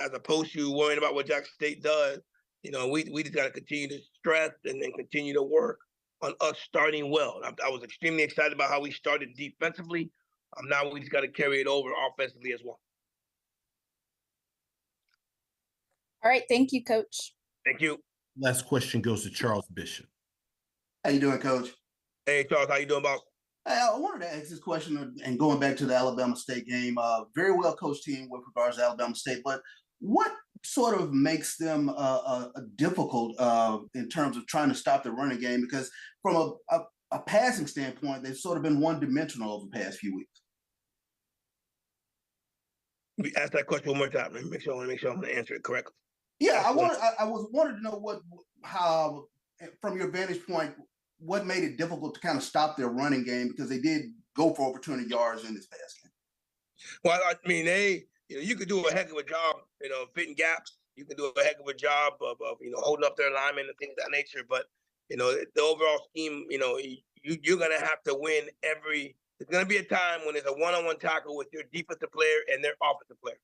as opposed to worrying about what Jackson State does, we just got to continue to stress and then continue to work on us starting well. I was extremely excited about how we started defensively. Now we just got to carry it over offensively as well. All right. Thank you, Coach. Thank you. Last question goes to Charles Bishop. How you doing, Coach? Hey, Charles. How you doing, boss? Hey, I wanted to ask this question and going back to the Alabama State game. Very well coached team with regards to Alabama State, but What sort of makes them difficult in terms of trying to stop the running game? Because from a passing standpoint, they've sort of been one-dimensional over the past few weeks. Ask that question one more time. Let me make sure I'm going to answer it correctly. Yeah, I wanted to know how, from your vantage point, what made it difficult to kind of stop their running game, because they did go for over 200 yards in this past game. Well, I mean, you could do a heck of a job, fitting gaps. You can do a heck of a job of holding up their alignment and things of that nature. But, the overall scheme, you're going to have to win there's going to be a time when there's a one-on-one tackle with your defensive player and their offensive player.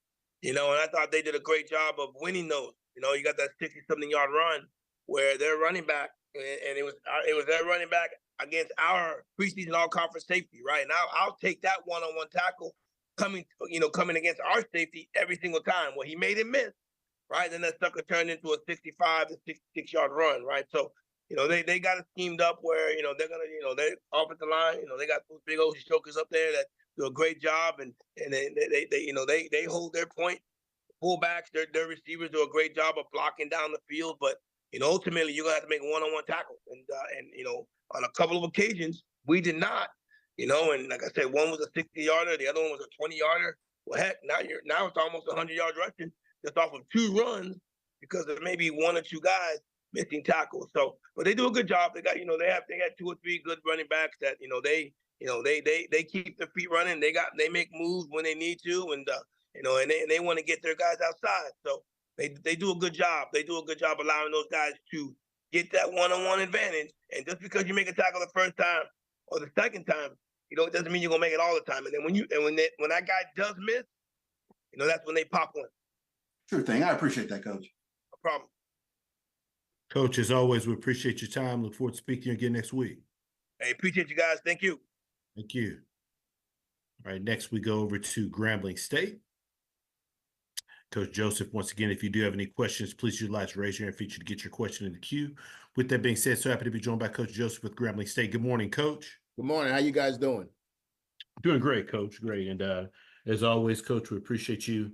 And I thought they did a great job of winning those. You got that 60-something yard run where their running back, and it was their running back against our preseason all-conference safety, right? And I'll take that one-on-one tackle coming against our safety every single time. Well, he made him miss, right? Then that sucker turned into a 65 to 66 yard run, right? So, they got it schemed up where, they're gonna, their offensive line, they got those big old chokers up there that do a great job, and they hold their point. Fullbacks, their receivers do a great job of blocking down the field, but ultimately you're gonna have to make one-on-one tackles, and on a couple of occasions we did not. And like I said, one was a 60-yarder, the other one was a 20-yarder. Well, heck, now it's almost 100 yards rushing just off of 2 runs because of maybe 1 or 2 guys missing tackles. So, but they do a good job. They got 2 or 3 good running backs that they keep their feet running. They make moves when they need to, and they want to get their guys outside. So they do a good job. They do a good job allowing those guys to get that one-on-one advantage. And just because you make a tackle the first time or the second time, it doesn't mean you're gonna make it all the time. And then when that guy does miss, that's when they pop one. Sure thing. I appreciate that, Coach. No problem. Coach, as always, we appreciate your time. Look forward to speaking to you again next week. Hey, appreciate you guys. Thank you. Thank you. All right, next we go over to Grambling State. Coach Joseph, once again, if you do have any questions, please utilize raise your hand feature to get your question in the queue. With that being said, so happy to be joined by Coach Joseph with Grambling State. Good morning, Coach. Good morning. How you guys doing? Doing great, Coach. Great. And as always, Coach, we appreciate you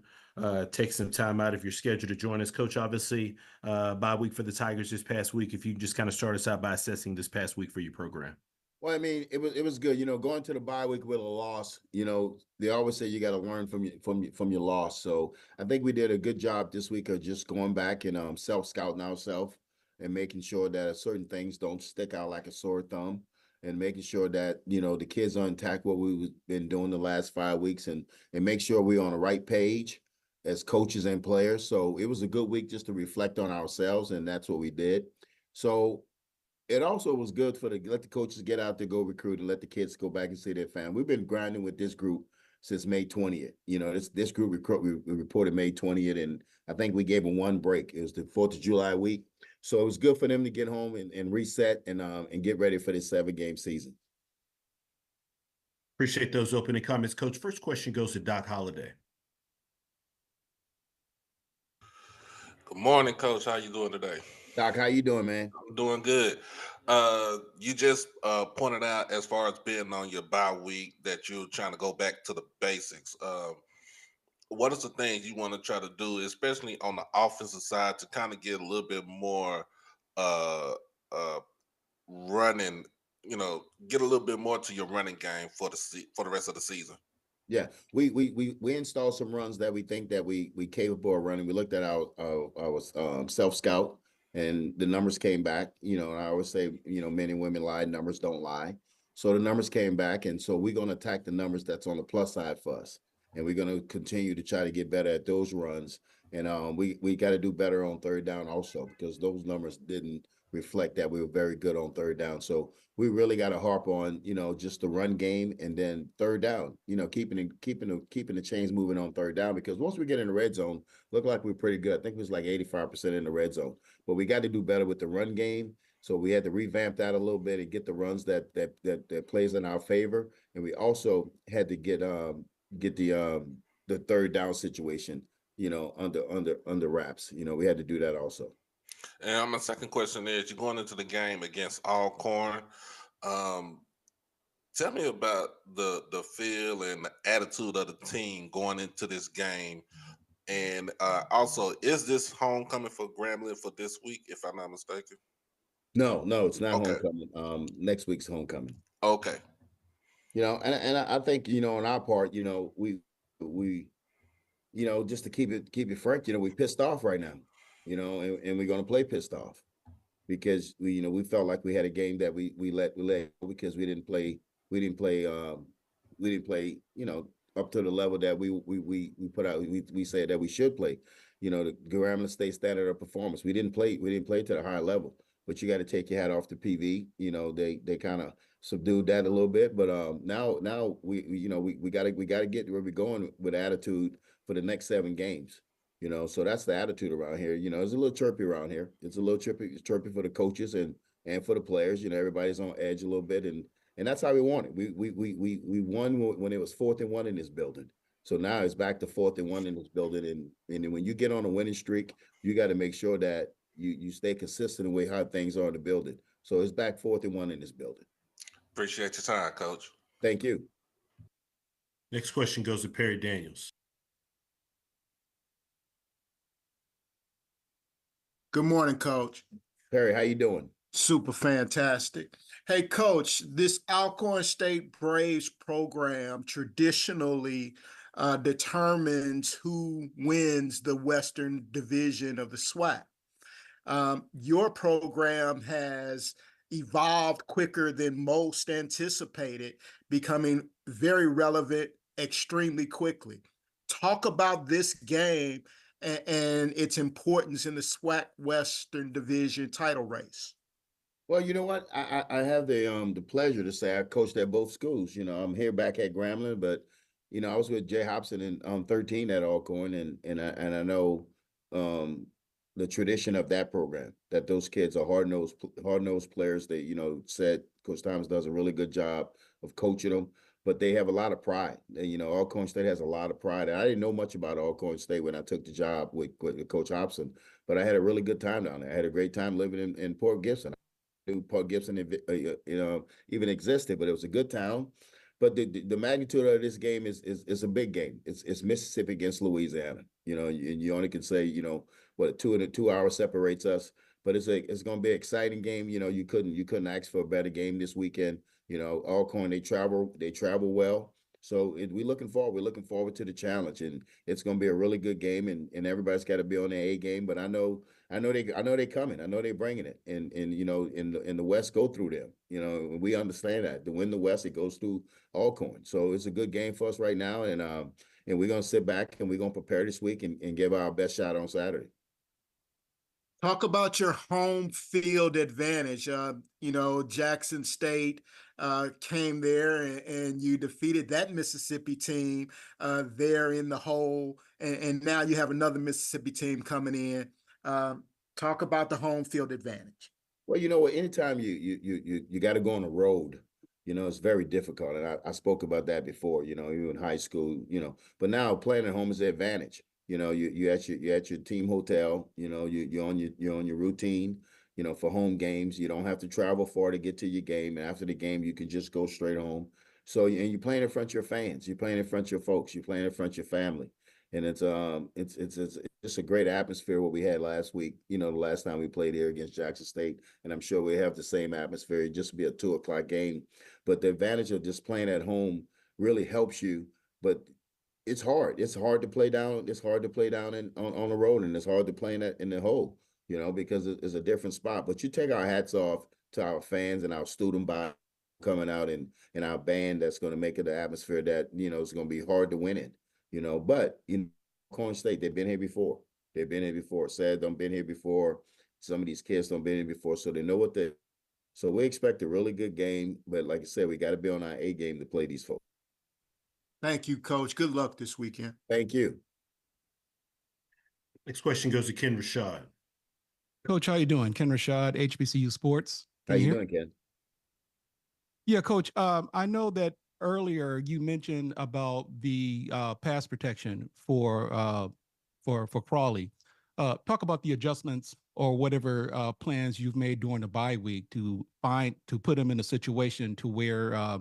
take some time out of your schedule to join us. Coach, obviously, bye week for the Tigers this past week. If you can just kind of start us out by assessing this past week for your program. Well, I mean, it was good. Going to the bye week with a loss. They always say you got to learn from your loss. So I think we did a good job this week of just going back and self-scouting ourselves and making sure that certain things don't stick out like a sore thumb, and making sure that the kids unpack what we've been doing the last 5 weeks and make sure we're on the right page as coaches and players. So it was a good week just to reflect on ourselves, and that's what we did. So it also was good let the coaches get out there, go recruit, and let the kids go back and see their family. We've been grinding with this group since May 20th. This group we reported May 20th, and I think we gave them 1 break. It was the 4th of July week. So it was good for them to get home and reset and get ready for this 7-game season. Appreciate those opening comments, Coach. First question goes to Doc Holliday. Good morning, Coach. How you doing today? Doc, how you doing, man? I'm doing good. You just pointed out, as far as being on your bye week, that you're trying to go back to the basics. What is the things you want to try to do, especially on the offensive side, to kind of get a little bit more running? Get a little bit more to your running game for the rest of the season. Yeah, we installed some runs that we think that we capable of running. We looked at our self-scout, and the numbers came back. And I always say, men and women lie, numbers don't lie. So the numbers came back, and so we're going to attack the numbers that's on the plus side for us, and we're going to continue to try to get better at those runs. And we got to do better on 3rd down also, because those numbers didn't reflect that we were very good on 3rd down. So we really got to harp on, just the run game, and then 3rd down, keeping the chains moving on 3rd down, because once we get in the red zone, look like we're pretty good. I think it was like 85% in the red zone, but we got to do better with the run game. So we had to revamp that a little bit and get the runs that plays in our favor. And we also had to get the 3rd down situation, under wraps. We had to do that also. And my second question is, you're going into the game against Alcorn. Tell me about the feel and the attitude of the team going into this game, And also, is this homecoming for Grambling for this week, if I'm not mistaken? No, it's not Okay. homecoming. Next week's homecoming. Okay. And I think, on our part, we just to keep it frank, we pissed off right now, and we're going to play pissed off because we felt like we had a game that we let because we didn't play up to the level that we put out. We said that we should play, the Grambling State standard of performance. We didn't play to the high level, but you got to take your hat off to PV. They kind of subdued that a little bit, but now we got to get where we're going with attitude for the next 7 games. So that's the attitude around here. It's a little chirpy around here. It's a little chirpy for the coaches and for the players. Everybody's on edge a little bit, and that's how we want it. We won when it was 4th and 1 in this building. So now it's back to 4th and 1 in this building, and when you get on a winning streak, you got to make sure that you stay consistent with how things are in the building. So it's back 4th and 1 in this building. Appreciate your time, Coach. Thank you. Next question goes to Perry Daniels. Good morning, Coach. Perry, how you doing? Super fantastic. Hey, Coach, this Alcorn State Braves program traditionally determines who wins the Western Division of the SWAC. Your program has evolved quicker than most anticipated, becoming very relevant extremely quickly. Talk about this game and its importance in the SWAC Western Division title race. Well, you know what? I have the pleasure to say I coached at both schools. I'm here back at Grambling, but I was with Jay Hobson in 13 at Alcorn, and I know the tradition of that program, that those kids are hard-nosed players. They said Coach Thomas does a really good job of coaching them, but they have a lot of pride. Alcorn State has a lot of pride. And I didn't know much about Alcorn State when I took the job with Coach Hobson, but I had a really good time down there. I had a great time living in Port Gibson. I knew Port Gibson even existed, but it was a good town. But the magnitude of this game is a big game. It's Mississippi against Louisiana. And you only can say what 2 hours separates us. But it's going to be an exciting game. You couldn't ask for a better game this weekend. Alcorn, they travel well. So we're looking forward to the challenge, and it's going to be a really good game, and everybody's got to be on their A game. But I know they're coming. I know they're bringing it, and in the West go through them. We understand that to win the West, it goes through Alcorn. So it's a good game for us right now, and we're going to sit back and we're going to prepare this week and give our best shot on Saturday. Talk about your home field advantage. Jackson State came there and you defeated that Mississippi team there in the hole, and now you have another Mississippi team coming in. Talk about the home field advantage. Well, anytime you got to go on the road, it's very difficult, and I spoke about that before. Even in high school, but now playing at home is the advantage. You at your team hotel. You're on your routine. For home games, you don't have to travel far to get to your game. And after the game, you can just go straight home. So, and you're playing in front of your fans. You're playing in front of your folks. You're playing in front of your family. And it's a great atmosphere what we had last week. The last time we played here against Jackson State, and I'm sure we have the same atmosphere. It just be a 2:00 game. But the advantage of just playing at home really helps you. But it's hard. It's hard to play down. It's hard to play down on the road, and it's hard to play in the hole. Because it's a different spot. But you take our hats off to our fans and our student body coming out and our band that's going to make it the atmosphere that, it's going to be hard to win it. But Alcorn State, they've been here before. Sad don't been here before. Some of these kids don't been here before, so they know what they. So we expect a really good game. But like I said, we got to be on our A game to play these folks. Thank you, Coach. Good luck this weekend. Thank you. Next question goes to Ken Rashad. Coach, how you doing? Ken Rashad, HBCU Sports. How you doing, Ken? Yeah, Coach. I know that earlier you mentioned about the pass protection for Crawley. Talk about the adjustments or whatever plans you've made during the bye week to put him in a situation to where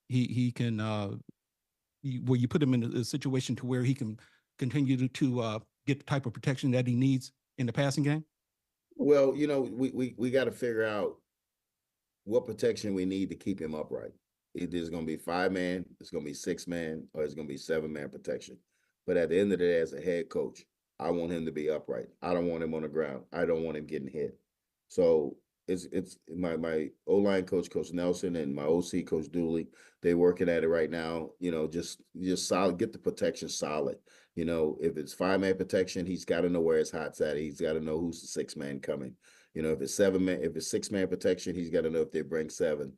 he can where you put him in a situation to where he can continue to get the type of protection that he needs in the passing game? Well, we got to figure out what protection we need to keep him upright. Either it's going to be 5-man, it's going to be 6-man, or it's going to be 7-man protection. But at the end of the day, as a head coach, I want him to be upright. I don't want him on the ground. I don't want him getting hit. So it's my O-line coach, Coach Nelson, and my OC, Coach Dooley. They're working at it right now. Just solid, get the protection solid. If it's 5-man protection, he's got to know where his hot's at. He's got to know who's the 6-man coming. If it's 7-man, if it's 6-man protection, he's got to know if they bring 7.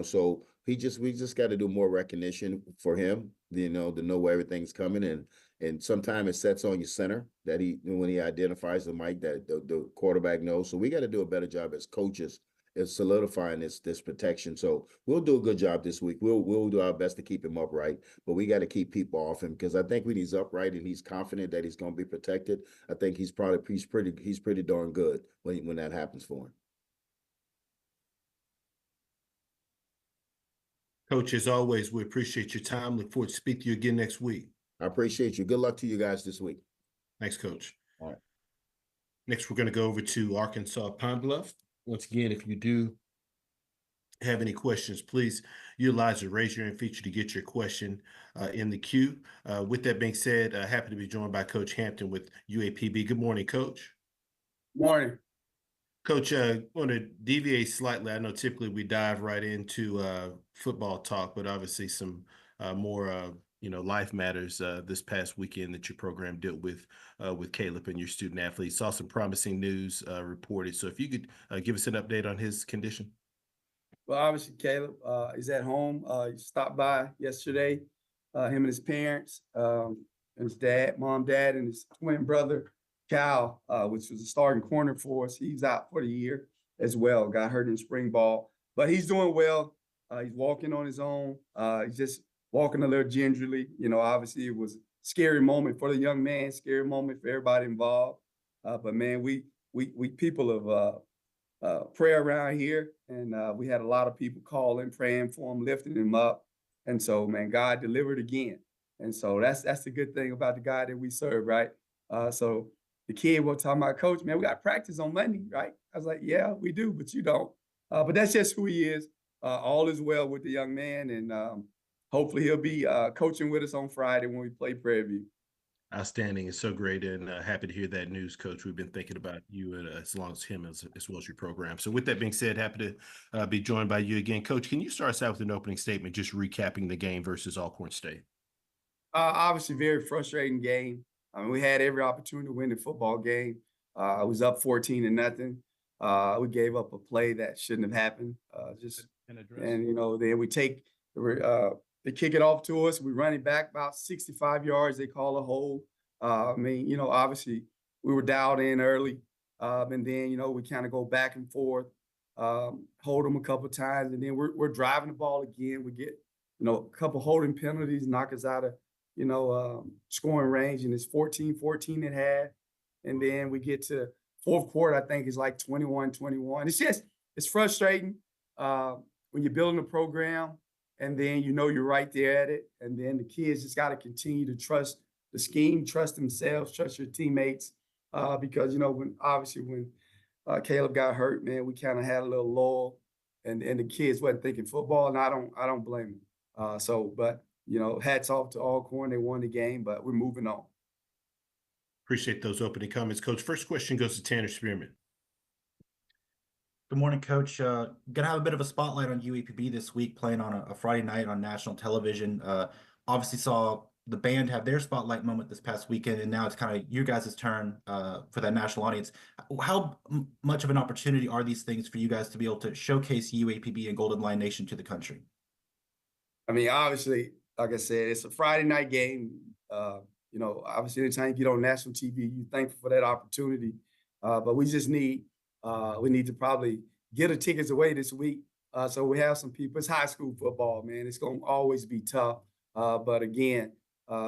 So we just got to do more recognition for him, to know where everything's coming. And sometimes it sets on your center that when he identifies the mic that the quarterback knows. So we got to do a better job as coaches is solidifying this protection. So we'll do a good job this week. We'll do our best to keep him upright, but we got to keep people off him, because I think when he's upright and he's confident that he's going to be protected, I think he's pretty darn good when that happens for him. Coach, as always, we appreciate your time. Look forward to speak to you again next week. I appreciate you. Good luck to you guys this week. Thanks, Coach. All right. Next, we're going to go over to Arkansas Pine Bluff. Once again, if you do have any questions, please utilize the raise your hand feature to get your question in the queue. With that being said, happy to be joined by Coach Hampton with UAPB. Good morning, Coach. Morning. Coach, I want to deviate slightly. I know typically we dive right into football talk, but obviously some more life matters this past weekend that your program dealt with Caleb and your student athletes. Saw some promising news reported. So if you could give us an update on his condition. Well, obviously, Caleb is at home. He stopped by yesterday, him and his parents, and his mom, dad, and his twin brother, Cal, which was a starting corner for us. He's out for the year as well. Got hurt in spring ball, but he's doing well. He's walking on his own. He's just walking a little gingerly. Obviously it was a scary moment for the young man, scary moment for everybody involved. But man, we people of prayer around here, and we had a lot of people calling, praying for him, lifting him up. And so, man, God delivered again. And so that's the good thing about the God that we serve, right? So the kid was talking about, Coach, man, we got practice on Monday, right? I was like, yeah, we do, but you don't. But that's just who he is. All is well with the young man, and hopefully he'll be coaching with us on Friday when we play Prairie View. Outstanding. It's so great, and happy to hear that news, Coach. We've been thinking about you as long as him as well as your program. So with that being said, happy to be joined by you again. Coach, can you start us out with an opening statement, just recapping the game versus Alcorn State? Obviously, very frustrating game. We had every opportunity to win the football game. It was up 14-0. We gave up a play that shouldn't have happened. Then we take they kick it off to us. We run it back about 65 yards. They call a hold. Obviously we were dialed in early, and then we kind of go back and forth, hold them a couple of times, and then we're driving the ball again. We get a couple holding penalties, knock us out of scoring range, and it's 14-14 at half. And then we get to fourth quarter, I think it's like 21-21. It's frustrating when you're building a program, and then you're right there at it. And then the kids just got to continue to trust the scheme, trust themselves, trust your teammates. Because when Caleb got hurt, man, we kind of had a little lull, and the kids wasn't thinking football, and I don't blame them. But hats off to Alcorn. They won the game, but we're moving on. Appreciate those opening comments, Coach. First question goes to Tanner Spearman. Good morning, Coach. Gonna have a bit of a spotlight on UAPB this week, playing on a Friday night on national television. Obviously saw the band have their spotlight moment this past weekend, and now it's kind of your guys' turn for that national audience. How much of an opportunity are these things for you guys to be able to showcase UAPB and Golden Lion Nation to the country? Obviously, like I said, it's a Friday night game. Obviously, anytime you get on national TV, you're thankful for that opportunity. But we just need to probably get the tickets away this week. So we have some people. It's high school football, man. It's going to always be tough. But again,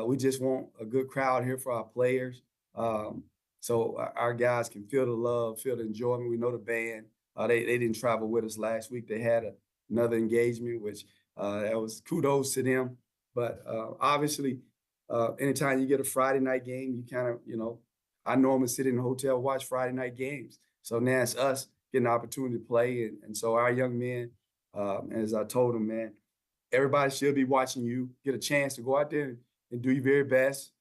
we just want a good crowd here for our players. So our guys can feel the love, feel the enjoyment. We know the band. They didn't travel with us last week. They had another engagement, which that was kudos to them. But obviously, anytime you get a Friday night game, you kind of, I normally sit in the hotel, watch Friday night games. So now it's us getting the opportunity to play. And so our young men, as I told them, man, everybody should be watching you, get a chance to go out there and do your very best.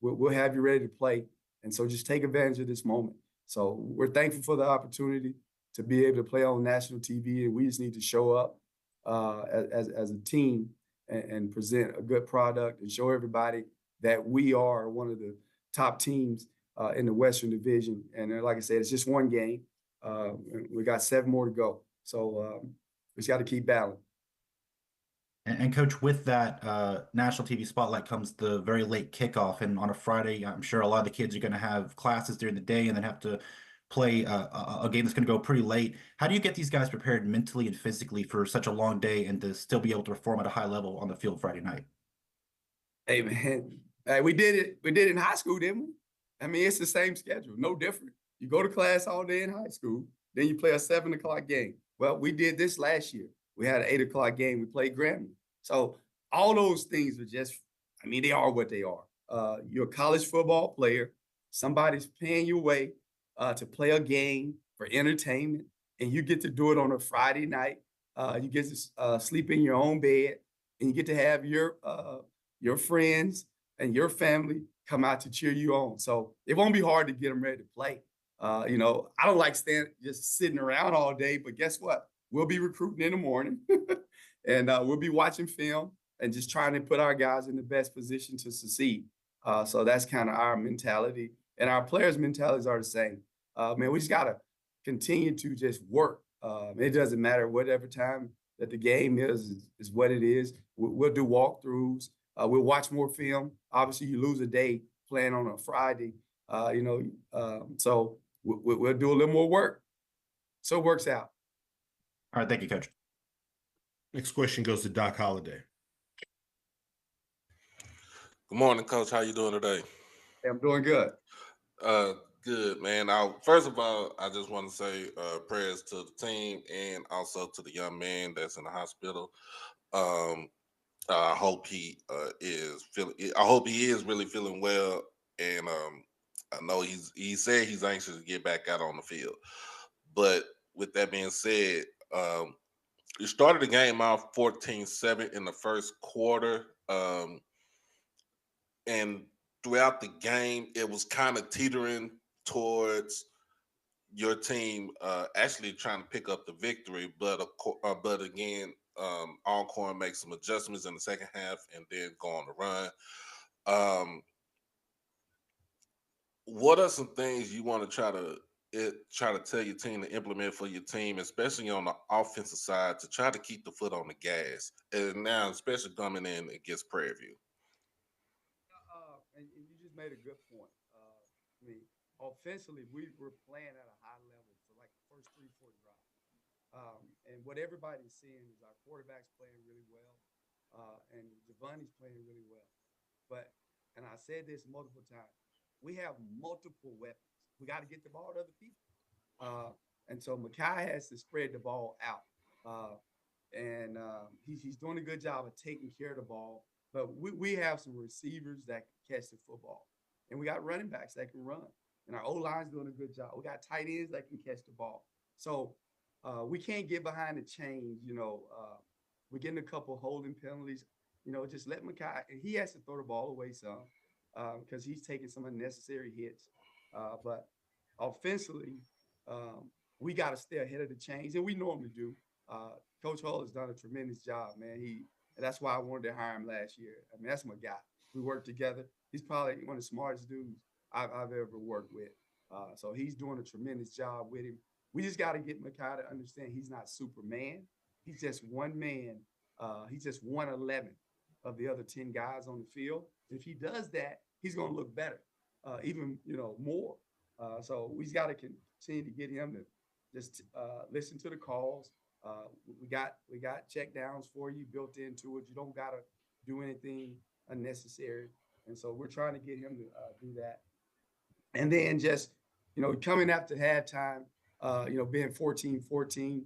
We'll have you ready to play. And so just take advantage of this moment. So we're thankful for the opportunity to be able to play on national TV, and we just need to show up as a team and present a good product and show everybody that we are one of the top teams in the Western Division. And like I said, it's just one game. We got 7 more to go. So we just got to keep battling. And Coach, with that national TV spotlight comes the very late kickoff. And on a Friday, I'm sure a lot of the kids are going to have classes during the day and then have to play a game that's going to go pretty late. How do you get these guys prepared mentally and physically for such a long day and to still be able to perform at a high level on the field Friday night? Hey, man, we did it. We did it in high school, didn't we? I mean, it's the same schedule, no different. You go to class all day in high school, then you play a 7 o'clock game. Well, we did this last year. We had an 8 o'clock game. We played Grambling. So all those things are just, I mean, they are what they are. You're a college football player. Somebody's paying your way to play a game for entertainment, and you get to do it on a Friday night. You get to sleep in your own bed, and you get to have your friends and your family come out to cheer you on. So it won't be hard to get them ready to play. I don't like just sitting around all day, but guess what? We'll be recruiting in the morning and we'll be watching film and just trying to put our guys in the best position to succeed. So that's kind of our mentality, and our players' mentalities are the same. Man, we just got to continue to just work. It doesn't matter whatever time that the game is what it is. We'll do walkthroughs. We'll watch more film. Obviously, you lose a day playing on a Friday, so we'll do a little more work. So it works out. All right. Thank you, Coach. Next question goes to Doc Holliday. Good morning, Coach. How you doing today? Hey, I'm doing good. Good, man. First of all, I just want to say prayers to the team and also to the young man that's in the hospital. I hope he is really feeling well, and I know he said he's anxious to get back out on the field. But with that being said, you started the game off 14-7 in the first quarter, and throughout the game, it was kind of teetering towards your team actually trying to pick up the victory. But again, Alcorn makes some adjustments in the second half and then go on the run. What are some things you want to try to tell your team to implement for your team, especially on the offensive side, to try to keep the foot on the gas, and now especially coming in against Prairie View? And you just made a good point. I mean, offensively, we were playing at a high level for like the first 3-4 drives. And what everybody's seeing is our quarterback's playing really well, and Giovanni's playing really well. And I said this multiple times, we have multiple weapons. We got to get the ball to other people. And so Mekhi has to spread the ball out. And he's doing a good job of taking care of the ball. But we have some receivers that can catch the football. And we got running backs that can run. And our O-line's doing a good job. We got tight ends that can catch the ball. So we can't get behind the chains. We're getting a couple holding penalties. Just let Mekhi, and he has to throw the ball away some because he's taking some unnecessary hits. But offensively, we got to stay ahead of the chains, and we normally do. Coach Hull has done a tremendous job, man. And that's why I wanted to hire him last year. I mean, that's my guy. We work together. He's probably one of the smartest dudes I've ever worked with. So he's doing a tremendous job with him. We just got to get Mekhi to understand he's not Superman. He's just one man. He's just 1/11 of the other 10 guys on the field. And if he does that, he's going to look better, even more. So we just got to continue to get him to just listen to the calls. We got check downs for you built into it. You don't got to do anything unnecessary. And so we're trying to get him to do that. And then just, coming after halftime, being 14-14,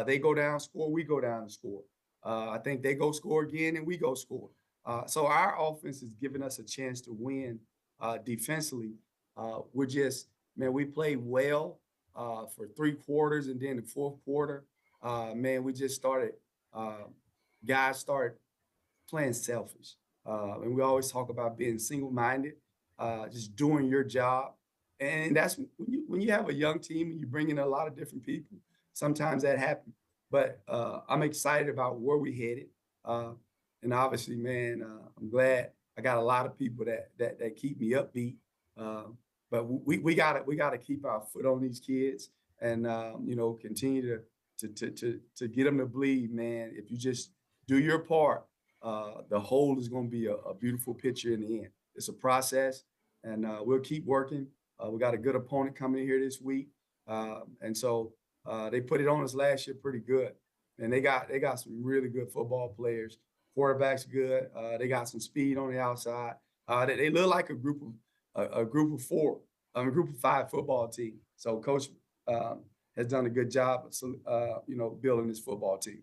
they go down, score, we go down and score. I think they go score again and we go score. So our offense is giving us a chance to win defensively. We're just, man, we played well for 3 quarters, and then the 4th quarter, man, we just started, guys started playing selfish. And we always talk about being single-minded, just doing your job. And that's when you have a young team and you bring in a lot of different people, sometimes that happens. But I'm excited about where we headed. And obviously, man, I'm glad I got a lot of people that keep me upbeat. But we gotta keep our foot on these kids and you know, continue to get them to believe, man. If you just do your part, the whole is going to be a beautiful picture in the end. It's a process, and we'll keep working. We got a good opponent coming in here this week, and so they put it on us last year pretty good. And they got some really good football players. Quarterback's good. They got some speed on the outside. They look like a group of 4, a group of 5 football team. So Coach has done a good job of you know, building this football team.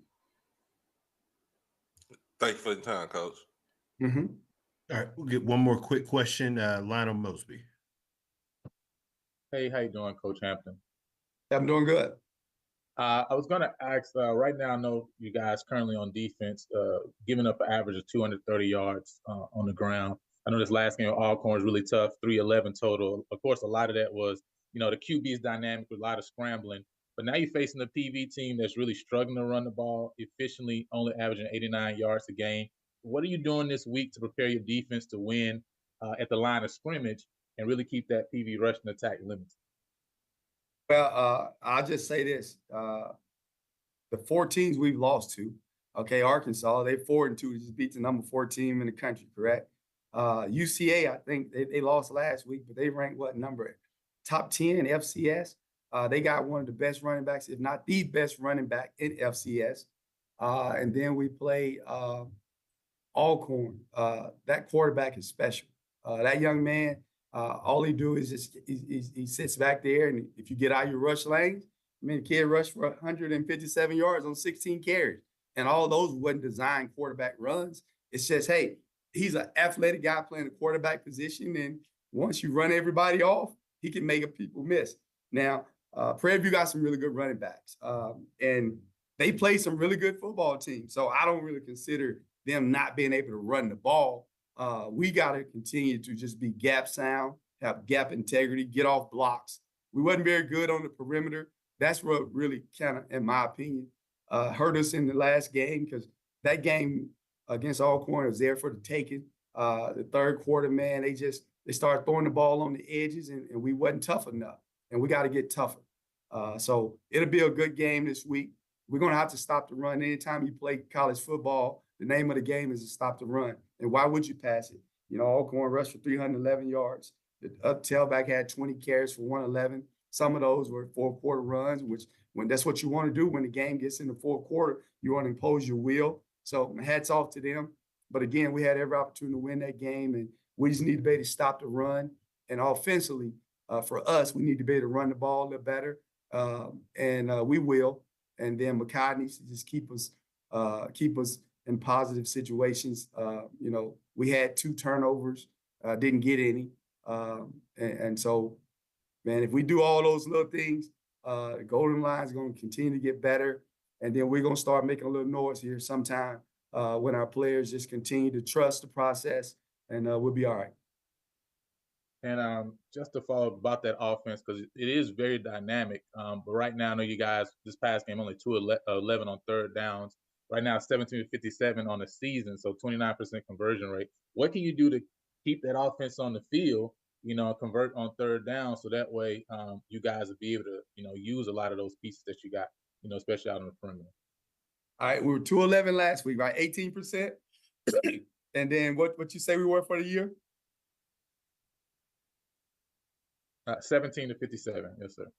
Thank you for the time, Coach. Mm-hmm. All right, we'll get one more quick question. Lionel Mosby. Hey, how you doing, Coach Hampton? I'm doing good. I was going to ask, right now I know you guys currently on defense, giving up an average of 230 yards on the ground. I know this last game Alcorn was really tough, 311 total. Of course, a lot of that was, you know, the QB's dynamic with a lot of scrambling. But now you're facing a PV team that's really struggling to run the ball efficiently, only averaging 89 yards a game. What are you doing this week to prepare your defense to win at the line of scrimmage and really keep that PV rushing attack limited? Well, I'll just say this. The 4 teams we've lost to, okay, Arkansas, they're 4-2, just beat the number 4 team in the country, correct? UCA, I think they lost last week, but they ranked what number? Top 10 in FCS. They got one of the best running backs, if not the best running back in FCS. And then we play Alcorn. That quarterback is special. That young man, all he do is just he sits back there, and if you get out your rush lanes, I mean, the kid rushed for 157 yards on 16 carries, and all those wasn't designed quarterback runs. It's just, hey, he's an athletic guy playing the quarterback position, and once you run everybody off, he can make people miss. Now, Prairie View got some really good running backs, and they play some really good football teams. So I don't really consider them not being able to run the ball. We got to continue to just be gap sound, have gap integrity, get off blocks. We wasn't very good on the perimeter. That's what really kind of, in my opinion, hurt us in the last game, because that game against Alcorn was there for the taking. The 3rd quarter, man, they started throwing the ball on the edges, and we wasn't tough enough. And we got to get tougher. So it'll be a good game this week. We're going to have to stop the run. Anytime you play college football, the name of the game is to stop the run. And why would you pass it? You know, Alcorn rushed for 311 yards. The tailback had 20 carries for 111. Some of those were 4th quarter runs, which when that's what you want to do when the game gets in the 4th quarter, you want to impose your will. So hats off to them. But again, we had every opportunity to win that game, and we just need to be able to stop the run. And offensively, for us, we need to be able to run the ball a little better, and we will. And then Makai needs to just keep us in positive situations. You know, we had 2 turnovers, didn't get any, and so, man, if we do all those little things, the Golden Line is going to continue to get better, and then we're going to start making a little noise here sometime when our players just continue to trust the process, and we'll be all right. And just to follow up about that offense, because it is very dynamic. But right now, I know you guys, this past game, only 2-11 on 3rd downs. Right now, 17-57 on the season, so 29% conversion rate. What can you do to keep that offense on the field, you know, convert on 3rd down, so that way you guys will be able to, you know, use a lot of those pieces that you got, you know, especially out on the perimeter? All right, we were 211 last week, right? 18%. And then what you say we were for the year? 17-57, yes, sir.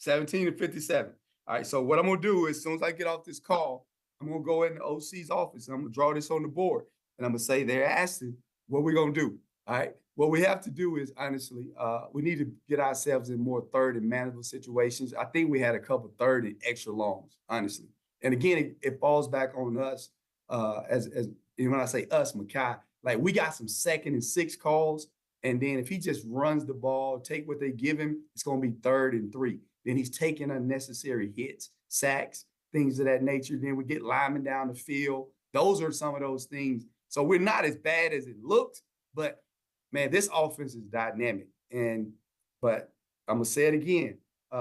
17-57. All right, so what I'm gonna do is, as soon as I get off this call, I'm gonna go in the OC's office and I'm gonna draw this on the board, and I'm gonna say they're asking what we're gonna do. All right, what we have to do is, honestly, we need to get ourselves in more 3rd and manageable situations. I think we had a couple 3rd and extra longs, honestly. And again, it falls back on us as and when I say us, Makai, like we got some 2nd and 6 calls. And then if he just runs the ball, take what they give him, it's going to be 3rd and 3. Then he's taking unnecessary hits, sacks, things of that nature. Then we get linemen down the field. Those are some of those things. So we're not as bad as it looks, but man, this offense is dynamic. But I'm going to say it again.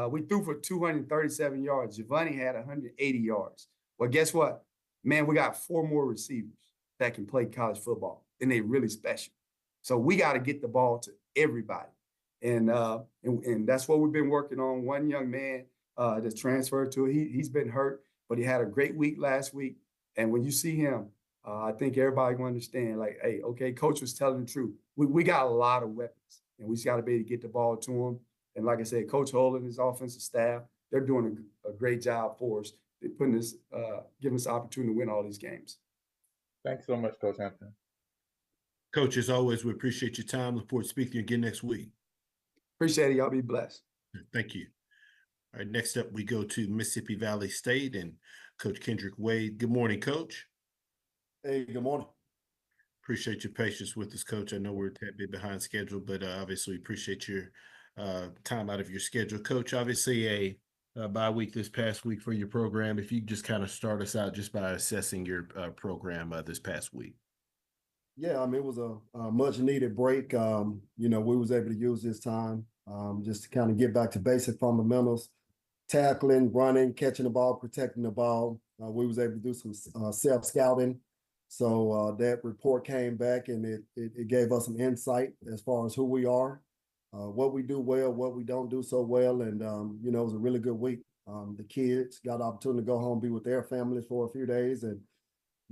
We threw for 237 yards. Giovanni had 180 yards. Well, guess what? Man, we got 4 more receivers that can play college football, and they really special. So we got to get the ball to everybody. And that's what we've been working on. One young man that's transferred to it, he's been hurt, but he had a great week last week. And when you see him, I think everybody will understand, like, hey, okay, coach was telling the truth. We got a lot of weapons, and we just got to be able to get the ball to them. And like I said, Coach Hull and his offensive staff, they're doing a great job for us. They're putting us, giving us the opportunity to win all these games. Thanks so much, Coach Hampton. Coach, as always, we appreciate your time. Look forward to speaking to you again next week. Appreciate it. Y'all be blessed. Thank you. All right, next up, we go to Mississippi Valley State and Coach Kendrick Wade. Good morning, Coach. Hey, good morning. Appreciate your patience with us, Coach. I know we're a tad bit behind schedule, but obviously appreciate your time out of your schedule. Coach, obviously a bye week this past week for your program. If you just kind of start us out just by assessing your program this past week. Yeah, I mean, it was a much needed break. We was able to use this time just to kind of get back to basic fundamentals, tackling, running, catching the ball, protecting the ball. We was able to do some self-scouting. So that report came back and it gave us some insight as far as who we are, what we do well, what we don't do so well. And, it was a really good week. The kids got the opportunity to go home, be with their families for a few days, and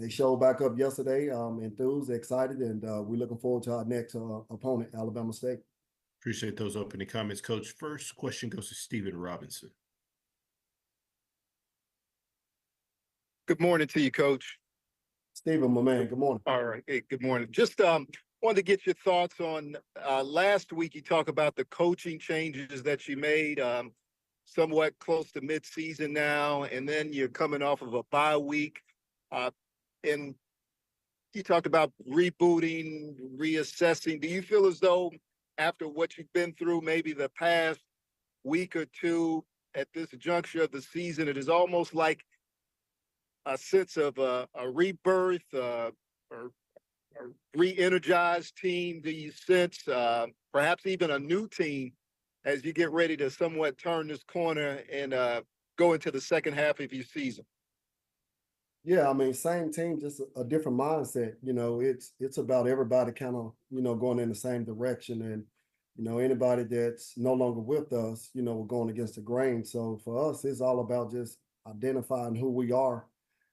they showed back up yesterday, enthused, excited, and we're looking forward to our next opponent, Alabama State. Appreciate those opening comments, Coach. First question goes to Stephen Robinson. Good morning to you, Coach. Stephen, my man, good morning. All right. Hey, good morning. Just wanted to get your thoughts on last week. You talked about the coaching changes that you made, somewhat close to mid-season now, and then you're coming off of a bye week. And you talked about rebooting, reassessing. Do you feel as though after what you've been through, maybe the past week or two at this juncture of the season, it is almost like a sense of a rebirth or re-energized team? Do you sense perhaps even a new team as you get ready to somewhat turn this corner and go into the second half of your season? Yeah, I mean, same team, just a different mindset. It's about everybody kind of, going in the same direction. And, anybody that's no longer with us, we're going against the grain. So for us, it's all about just identifying who we are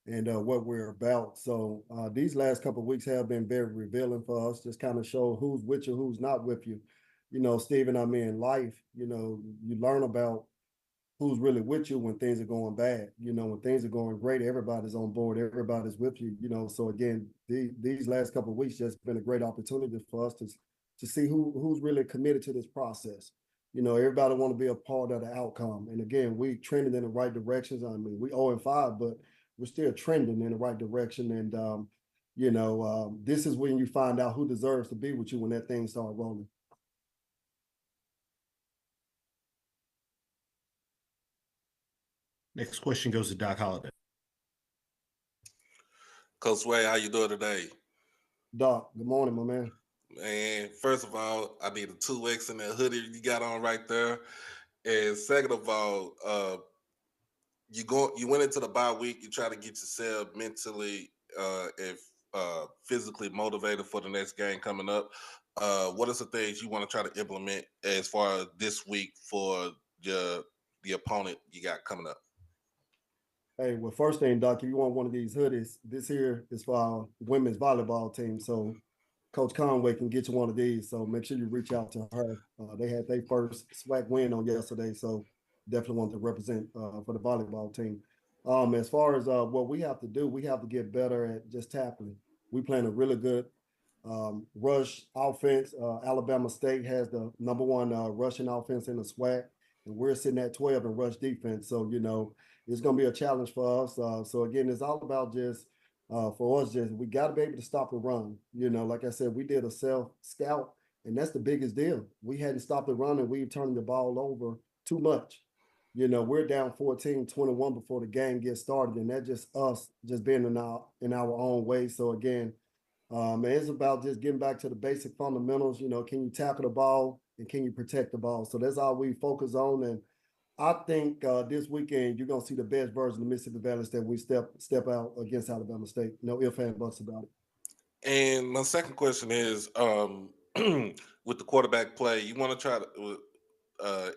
and what we're about. So these last couple of weeks have been very revealing for us, just kind of show who's with you, who's not with you. Stephen, I mean, in life, you learn about who's really with you when things are going bad. When things are going great, everybody's on board, everybody's with you. So again, these last couple of weeks just been a great opportunity for us to see who's really committed to this process. Everybody want to be a part of the outcome. And again, we trending in the right directions. I mean, we 0-5, but we're still trending in the right direction. And this is when you find out who deserves to be with you when that thing starts rolling. Next question goes to Doc Holliday. Coach Wade, how you doing today? Doc, good morning, my man. Man, first of all, I need a 2X in that hoodie you got on right there. And second of all, you went into the bye week, you try to get yourself mentally and physically motivated for the next game coming up. What are some things you want to try to implement as far as this week for the opponent you got coming up? Hey, well, first thing, Doc, if you want one of these hoodies, this here is for our women's volleyball team. So Coach Conway can get you one of these. So make sure you reach out to her. They had their first SWAC win on yesterday. So definitely want to represent for the volleyball team. As far as what we have to do, we have to get better at just tackling. We playing a really good rush offense. Alabama State has the #1 rushing offense in the SWAC, and we're sitting at 12 in rush defense. So, it's going to be a challenge for us. So again, it's all about just For us, just we got to be able to stop the run. Like I said, we did a self scout, and that's the biggest deal. We hadn't stopped the run, and we turned the ball over too much. We're down 14-21 before the game gets started, and that's just us just being in our own way. So again, it's about just getting back to the basic fundamentals. Can you tackle the ball and can you protect the ball? So that's all we focus on. And I think this weekend you're gonna see the best version of Mississippi Valley State. We step out against Alabama State. No ifs and buts about it. And my second question is, with the quarterback play, you want to try to.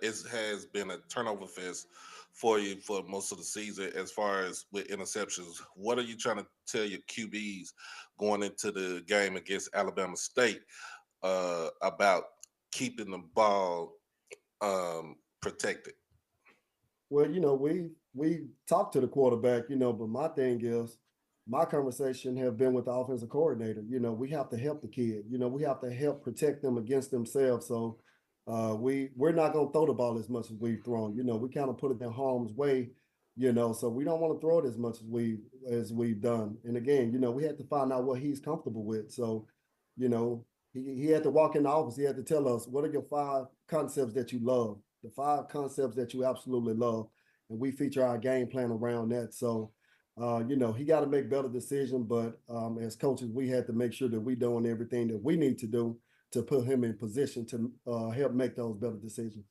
It has been a turnover fest for you for most of the season as far as with interceptions. What are you trying to tell your QBs going into the game against Alabama State about keeping the ball protected? Well, we talked to the quarterback, but my thing is my conversation have been with the offensive coordinator. We have to help the kid. We have to help protect them against themselves. So we're not gonna throw the ball as much as we've thrown. We kind of put it in harm's way, so we don't want to throw it as much as we've done. And again, we had to find out what he's comfortable with. So, he had to walk in the office, he had to tell us, what are your 5 concepts that you love? The 5 concepts that you absolutely love. And we feature our game plan around that. So he got to make better decisions, but as coaches, we had to make sure that we're doing everything that we need to do to put him in position to help make those better decisions.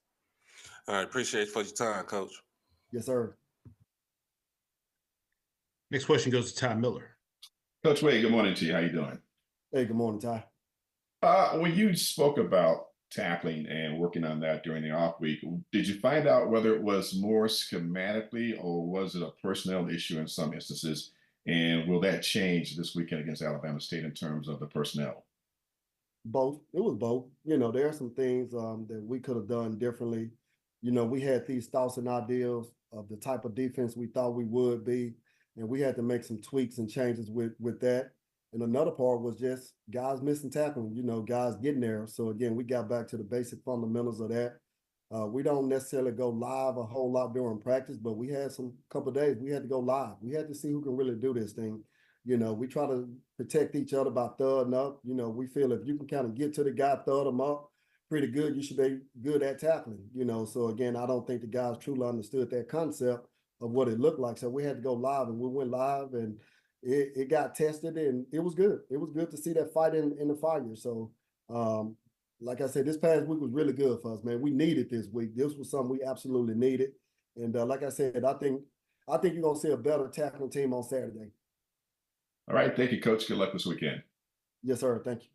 All right, appreciate you for your time, Coach. Yes, sir. Next question goes to Ty Miller. Coach Wade, good morning to you. How you doing? Hey, good morning, Ty. When you spoke about tackling and working on that during the off week, did you find out whether it was more schematically or was it a personnel issue in some instances? And will that change this weekend against Alabama State in terms of the personnel? Both. It was both. There are some things that we could have done differently. We had these thoughts and ideas of the type of defense we thought we would be, and we had to make some tweaks and changes with that. And another part was just guys missing tackling, guys getting there. So again, we got back to the basic fundamentals of that. We don't necessarily go live a whole lot during practice, but we had some couple of days we had to go live. We had to see who can really do this thing. We try to protect each other by thudding up. We feel if you can kind of get to the guy, thud him up pretty good, you should be good at tackling. So again, I don't think the guys truly understood that concept of what it looked like. So we had to go live, and we went live, and it got tested, and it was good. It was good to see that fight in the fire. So like I said, this past week was really good for us, man. We needed this week. This was something we absolutely needed. And like I said, I think you're gonna see a better tackling team on Saturday. All right. Thank you, Coach. Good luck this weekend. Yes, sir. Thank you.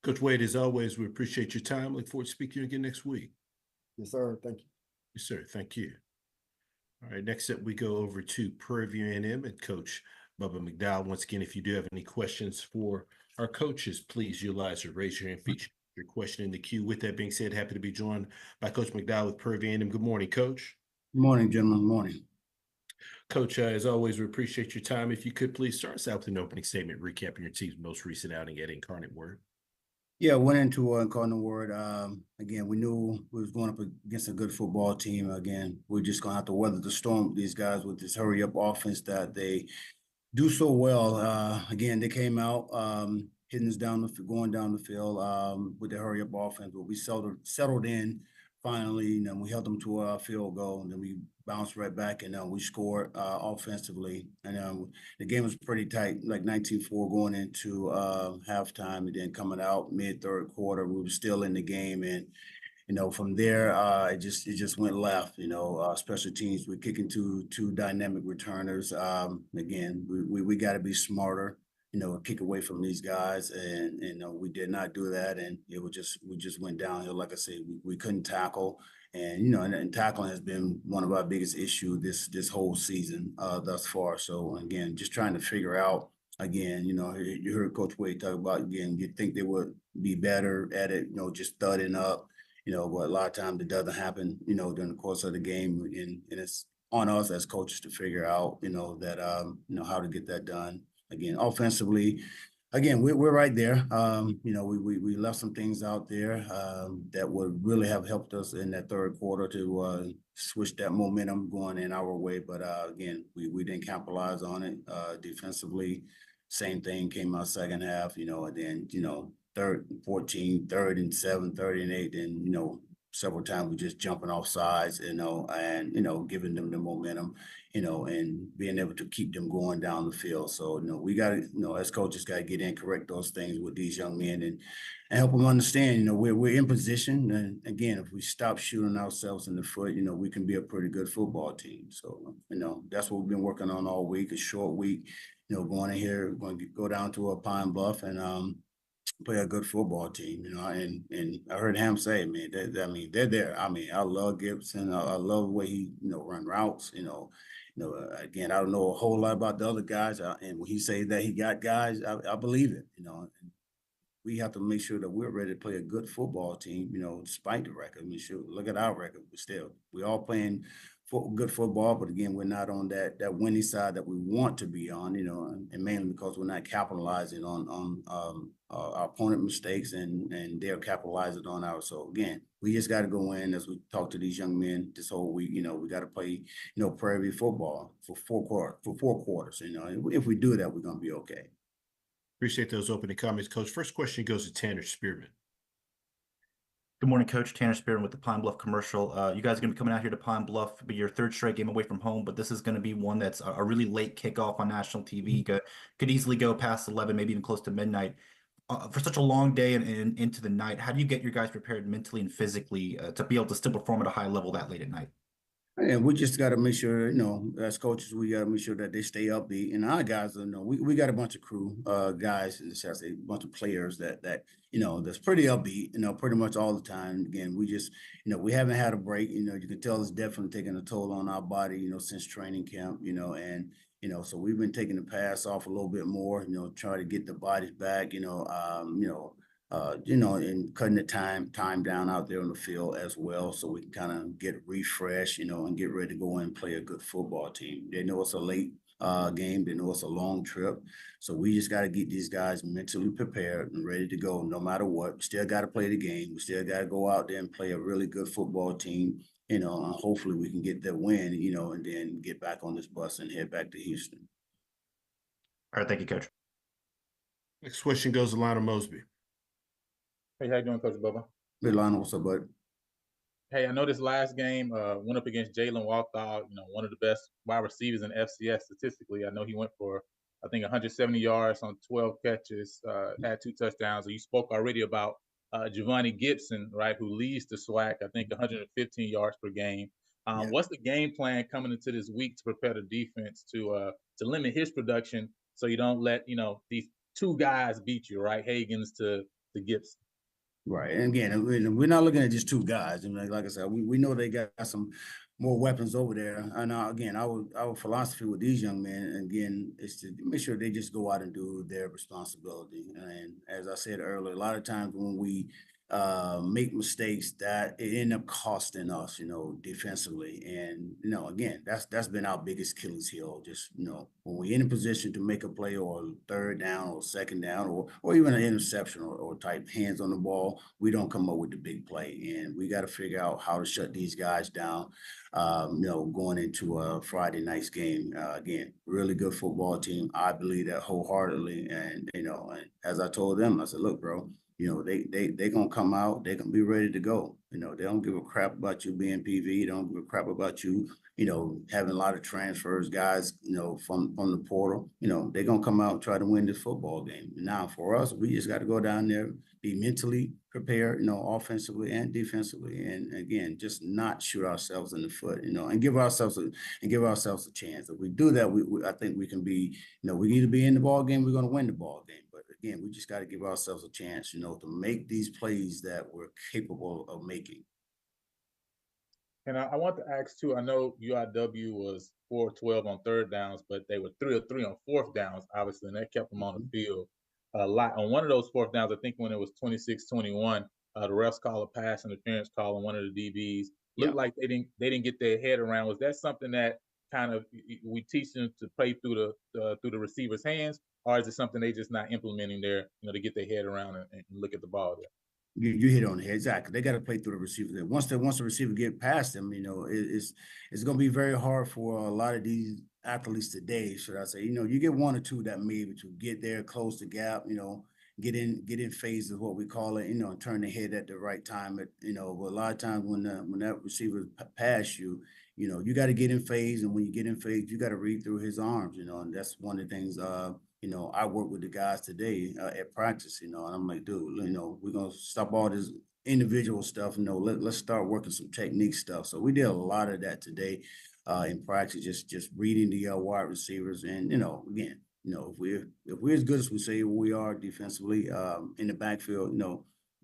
Coach Wade, as always, we appreciate your time. Look forward to speaking to you again next week. Yes, sir. Thank you. Yes, sir. Thank you. All right. Next up, we go over to Prairie View A&M and Coach Bubba McDowell. Once again, if you do have any questions for our coaches, please utilize or raise your hand feature. Your question in the queue. With that being said, happy to be joined by Coach McDowell with Prairie View A&M. Good morning, Coach. Good morning, gentlemen. Good morning. Coach, as always, we appreciate your time. If you could please start us out with an opening statement recapping your team's most recent outing at Incarnate Word. Yeah, went into Incarnate Word. Again, we knew we was going up against a good football team. Again, we're just going to have to weather the storm with these guys with this hurry-up offense that they do so well. Again, they came out hitting us going down the field with the hurry-up offense, but we settled in finally, and then we held them to a field goal, and then we bounced right back, and we scored offensively. And the game was pretty tight, like 19-4 going into halftime, and then coming out mid-third quarter, we were still in the game. And from there, it just went left. Special teams, we're kicking two dynamic returners. Again, we got to be smarter. Kick away from these guys, and we did not do that, and we just went downhill. Like I said, we couldn't tackle, and and tackling has been one of our biggest issues this whole season thus far. So again, just trying to figure out again. You heard Coach Wade talk about again. You think they would be better at it, just thudding up, but a lot of times it doesn't happen, during the course of the game, and it's on us as coaches to figure out, that how to get that done. Again, offensively, again, we're right there. You know, we left some things out there that would really have helped us in that third quarter to switch that momentum going in our way. But again, we didn't capitalize on it. Defensively, same thing came out second half, you know, and then, you know, 14, 3rd and 7, 3rd and 8, and, you know, several times we just jumping off sides, you know, and, you know, giving them the momentum, you know, and being able to keep them going down the field. So, you know, we got to, you know, as coaches got to get in, correct those things with these young men and help them understand, you know, we're in position. And again, if we stop shooting ourselves in the foot, you know, we can be a pretty good football team. So, you know, that's what we've been working on all week, a short week, you know, going in here, going to go down to a Pine Bluff and, play a good football team, you know, and I heard him say, man, I mean, they're there. I mean, I love Gibson. I love the way he, you know, run routes, you know, again, I don't know a whole lot about the other guys. And when he say that he got guys, I believe it, you know, and we have to make sure that we're ready to play a good football team, you know, despite the record. I mean, sure, look at our record, but still, we all playing good football, but again, we're not on that winning side that we want to be on, you know, and mainly because we're not capitalizing on our opponent mistakes and they're capitalizing on ours. So again, we just got to go in as we talk to these young men this whole week. You know, we got to play, you know, Prairie Football for four quarters. You know, if we do that, we're gonna be okay. Appreciate those opening comments, Coach. First question goes to Tanner Spearman. Good morning, Coach. Tanner Spearman with the Pine Bluff Commercial. You guys are going to be coming out here to Pine Bluff, be your 3rd straight game away from home, but this is going to be one that's a really late kickoff on national TV. Could easily go past 11, maybe even close to midnight. For such a long day and into the night, how do you get your guys prepared mentally and physically to be able to still perform at a high level that late at night? And we just got to make sure, you know, as coaches, we got to make sure that they stay upbeat. And our guys, you know, we got a bunch of crew guys, shall I say, a bunch of players that you know, that's pretty upbeat, you know, pretty much all the time. Again, we just, you know, we haven't had a break. You know, you can tell it's definitely taking a toll on our body, you know, since training camp, you know, and you know, so we've been taking the pass off a little bit more, you know, try to get the bodies back, you know, and cutting the time down out there on the field as well, so we can kind of get refreshed, you know, and get ready to go in and play a good football team. They know it's a late game. They know it's a long trip, so we just got to get these guys mentally prepared and ready to go no matter what. We still got to play the game. We still got to go out there and play a really good football team, you know, and hopefully we can get that win, you know, and then get back on this bus and head back to Houston. All right, thank you, Coach. Next question goes to Lionel Mosby. Hey, how you doing, Coach Bubba? Hey, Lionel, what's up, bud? Hey, I know this last game went up against Jalen Walthour, you know, one of the best wide receivers in FCS statistically. I know he went for, I think, 170 yards on 12 catches, had 2 touchdowns. You spoke already about Giovanni Gibson, right, who leads the SWAC, I think, 115 yards per game. What's the game plan coming into this week to prepare the defense to limit his production so you don't let, you know, these 2 guys beat you, right, Hagens to Gibson? Right. And again, we're not looking at just 2 guys. I mean, like I said, we know they got some more weapons over there. And again, our philosophy with these young men, again, is to make sure they just go out and do their responsibility. And as I said earlier, a lot of times when we make mistakes, that it end up costing us, you know, defensively. And, you know, again, that's been our biggest Achilles heel. Just, you know, when we're in a position to make a play or 3rd down or 2nd down or even an interception or type hands on the ball, we don't come up with the big play. And we got to figure out how to shut these guys down, you know, going into a Friday night's game. Again, really good football team. I believe that wholeheartedly. And, you know, and as I told them, I said, look, bro, you know, they gonna come out, they gonna be ready to go. You know, they don't give a crap about you being PV, they don't give a crap about you, you know, having a lot of transfers, guys, you know, from the portal. You know, they're gonna come out and try to win this football game. Now for us, we just got to go down there, be mentally prepared, you know, offensively and defensively, and again, just not shoot ourselves in the foot, you know, and give ourselves a chance. If we do that, I think we can be, you know, we need to be in the ball game, we're gonna win the ball game. But again, we just got to give ourselves a chance, you know, to make these plays that we're capable of making. And I want to ask too, I know UIW was 4-12 on 3rd downs, but they were 3 of 3 on 4th downs, obviously, and that kept them on the field a lot. On one of those 4th downs, I think when it was 26-21, the refs call a pass interference call on one of the DBs. Looked like they didn't get their head around. Was that something that kind of we teach them to play through the receiver's hands, or is it something they just not implementing there, to get their head around and look at the ball there? You hit on the head, exactly. They got to play through the receiver there. Once the receiver get past them, it's going to be very hard for a lot of these athletes today, should I say. You get one or two that maybe to get there, close the gap, get in phase is what we call it, and turn the head at the right time. But a lot of times when that receiver pass you, you got to get in phase, and when you get in phase, you got to read through his arms, and that's one of the things. I work with the guys today at practice, and I'm like, dude, we're gonna stop all this individual stuff. Let's start working some technique stuff. So we did a lot of that today in practice, just reading the wide receivers, and again. If we're as good as we say we are defensively in the backfield,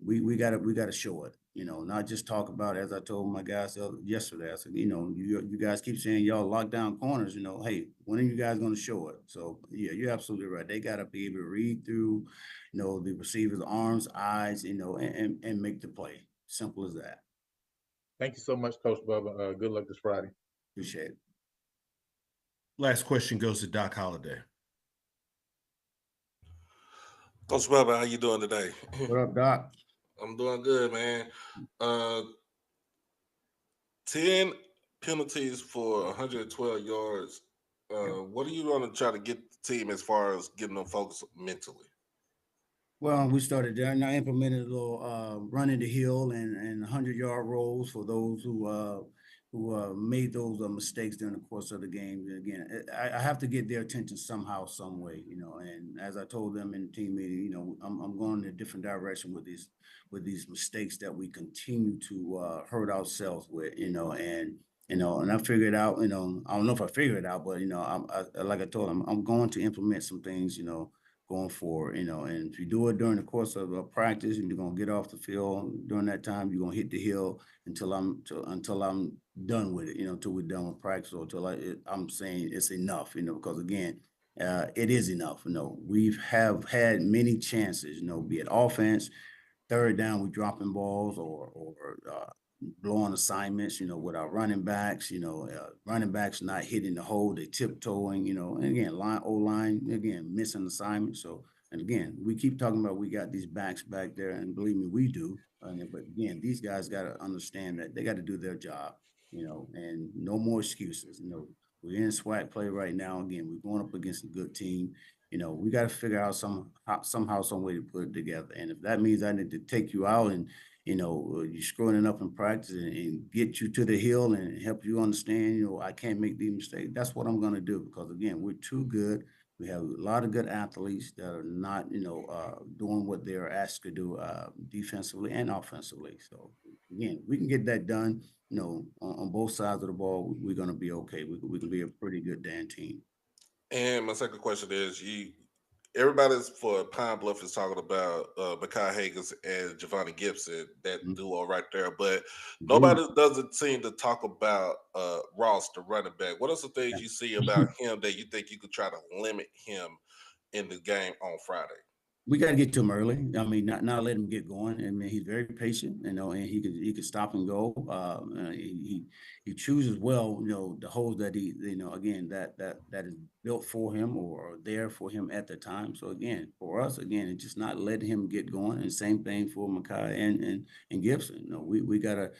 we gotta show it. Not just talk about it. As I told my guys yesterday, I said, you guys keep saying y'all lock down corners. Hey, when are you guys going to show it? So yeah, you're absolutely right. They gotta be able to read through, the receiver's arms, eyes, and make the play. Simple as that. Thank you so much, Coach Bubba. Good luck this Friday. Appreciate it. Last question goes to Doc Holliday. Coach Bubba, how you doing today? What up, Doc? I'm doing good, man. 10 penalties for 112 yards. What are you going to try to get the team as far as getting them focused mentally? Well, we started there, and I implemented a little running the hill and 100-yard rolls for those who made those mistakes during the course of the game. And again, I have to get their attention somehow, some way, And as I told them in the team meeting, I'm going in a different direction with these mistakes that we continue to hurt ourselves with, and I figured out, I don't know if I figured it out, but like I told them, I'm going to implement some things, going forward, and if you do it during the course of a practice, and you're gonna get off the field during that time, you're gonna hit the hill until I'm done with it, until we're done with practice, or until I'm saying it's enough, because again, it is enough. We've had many chances, be it offense, third down, we dropping balls or blowing assignments, with our running backs, running backs not hitting the hole, they tiptoeing, and again, O-line, again, missing assignments. So, and again, we keep talking about we got these backs back there, and believe me, we do. But again, these guys got to understand that they got to do their job, and no more excuses. We're in SWAC play right now. Again, we're going up against a good team. We got to figure out somehow, some way to put it together. And if that means I need to take you out and you're screwing it up in practice and get you to the hill and help you understand, I can't make these mistakes. That's what I'm going to do, because again, we're too good. We have a lot of good athletes that are not, doing what they're asked to do defensively and offensively. So again, we can get that done, on both sides of the ball. We're going to be okay. We can be a pretty good damn team. And my second question is, everybody's for Pine Bluff is talking about Mekhi Higgins and Javonte Gibson, that duo right there, but nobody doesn't seem to talk about Ross, the running back. What are some things you see about him that you think you could try to limit him in the game on Friday? We got to get to him early. I mean, not let him get going. I mean, he's very patient, and he could stop and go. He chooses well, the holes that he, again, that is built for him or there for him at the time. So again, for us, it's just not letting him get going. And same thing for Mekhi and Gibson. We gotta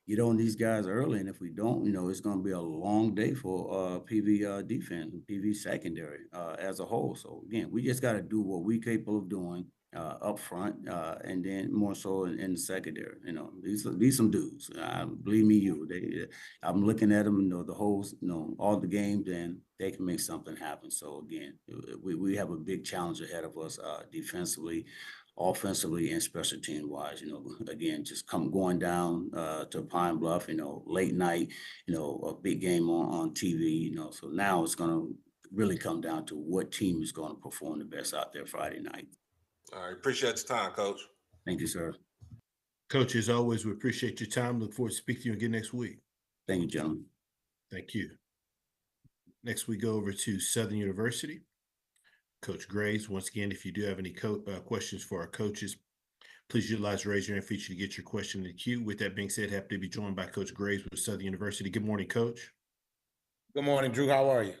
get on these guys early, and if we don't, it's going to be a long day for PV defense and PV secondary as a whole. So again, we just got to do what we're capable of doing up front, and then more so in the secondary. These some dudes. Believe me, I'm looking at them, the whole, all the games, and they can make something happen. So again, we have a big challenge ahead of us defensively, offensively, and special team wise. Again, just going down to Pine Bluff, late night, a big game on TV, so now it's going to really come down to what team is going to perform the best out there Friday night. All right, appreciate your time, Coach. Thank you, sir. Coach, as always, we appreciate your time. Look forward to speaking to you again next week. Thank you, gentlemen. Thank you. Next, we go over to Southern University. Coach Graves, once again, if you do have any questions for our coaches, please utilize the raise your hand feature to get your question in the queue. With that being said, happy to be joined by Coach Graves with Southern University. Good morning, Coach. Good morning, Drew. How are you?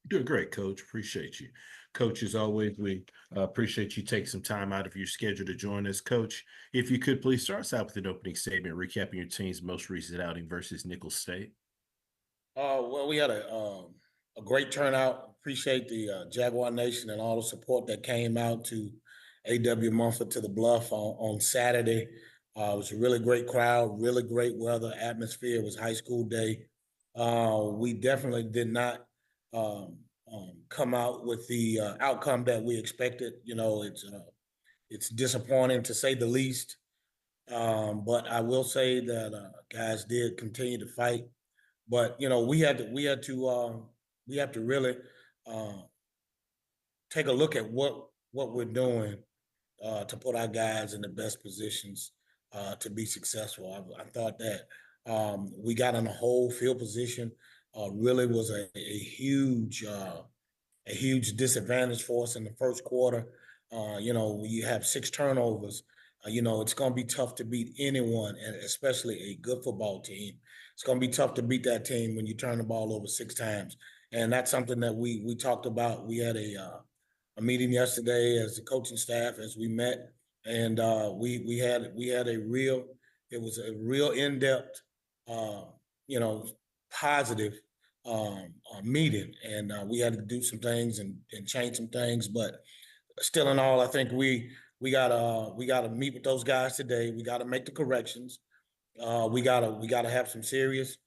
Doing great, Coach. Appreciate you. Coach, as always, we appreciate you taking some time out of your schedule to join us. Coach, if you could please start us out with an opening statement, recapping your team's most recent outing versus Nicholls State. Well, we had a great turnout. Appreciate the Jaguar Nation and all the support that came out to A.W. Mumford to the Bluff on Saturday. It was a really great crowd, really great weather, atmosphere. It was high school day. We definitely did not come out with the outcome that we expected. You know, it's disappointing to say the least. But I will say that guys did continue to fight. But you know, we have to really take a look at what we're doing to put our guys in the best positions to be successful. I thought that we got in a whole field position really was a huge disadvantage for us in the first quarter. You know, you have 6 turnovers. You know, it's going to be tough to beat anyone, and especially a good football team. It's going to be tough to beat that team when you turn the ball over 6 times. And that's something that we talked about. We had a meeting yesterday as the coaching staff as we met, and we had a real in-depth, you know, positive meeting, and we had to do some things and change some things, but still in all, I think we gotta meet with those guys today. We gotta make the corrections. We gotta have some serious,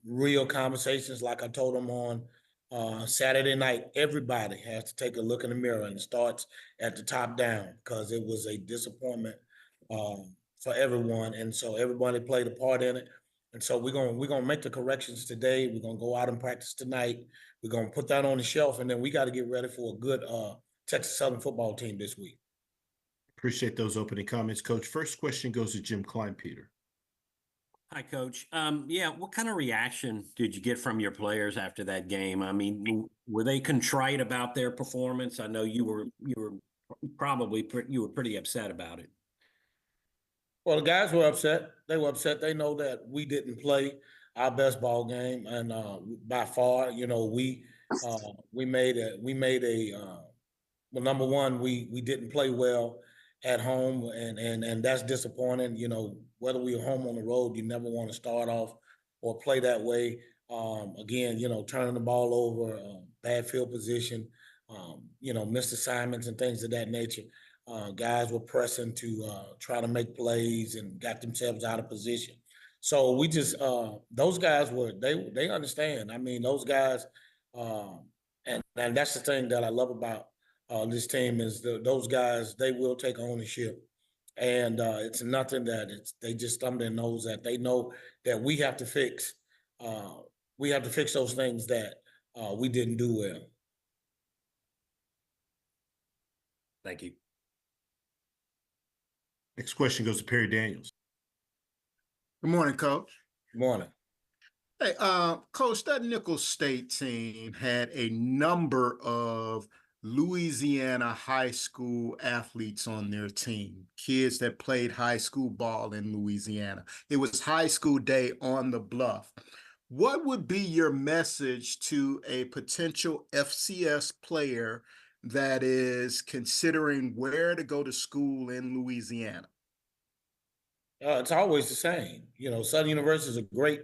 real conversations. Like I told them on Saturday night, everybody has to take a look in the mirror, and it starts at the top down because it was a disappointment for everyone, and so everybody played a part in it. And so we're gonna make the corrections today. We're gonna go out and practice tonight. We're gonna put that on the shelf, and then we got to get ready for a good Texas Southern football team this week. Appreciate those opening comments, Coach. First question goes to Jim Kleinpeter. Hi, Coach. Yeah, what kind of reaction did you get from your players after that game? I mean, were they contrite about their performance? I know you were probably pretty upset about it. Well, the guys were upset. They were upset. They know that we didn't play our best ball game, and by far, you know, we made a well, number one, we didn't play well at home, and that's disappointing. You know, whether we were home on the road, you never want to start off or play that way. Again, you know, turning the ball over, bad field position, you know, missed assignments and things of that nature. Guys were pressing to try to make plays and got themselves out of position. So we just those guys they understand. I mean, those guys, and that's the thing that I love about this team is those guys. They will take ownership, and it's nothing that they just thumb their nose at. They know that we have to fix. We have to fix those things that we didn't do well. Thank you. Next question goes to Perry Daniels. Good morning, Coach. Good morning. Hey, Coach, that Nicholls State team had a number of Louisiana high school athletes on their team, kids that played high school ball in Louisiana. It was high school day on the Bluff. What would be your message to a potential FCS player that is considering where to go to school in Louisiana? It's always the same. You know, Southern University is a great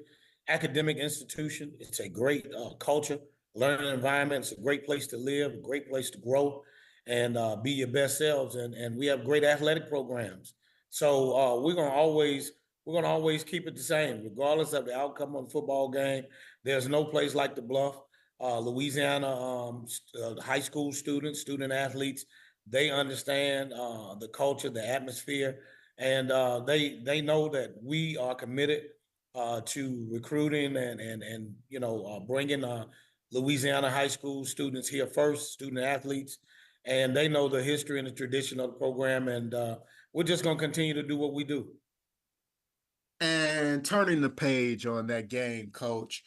academic institution. It's a great culture, learning environment. It's a great place to live, a great place to grow, and be your best selves. And we have great athletic programs. So we're gonna always keep it the same, regardless of the outcome of the football game. There's no place like the Bluff. Louisiana high school students, student athletes, they understand the culture, the atmosphere, and they know that we are committed to recruiting and you know bringing Louisiana high school students here first, student athletes, and they know the history and the tradition of the program, and we're just going to continue to do what we do. And turning the page on that game, Coach,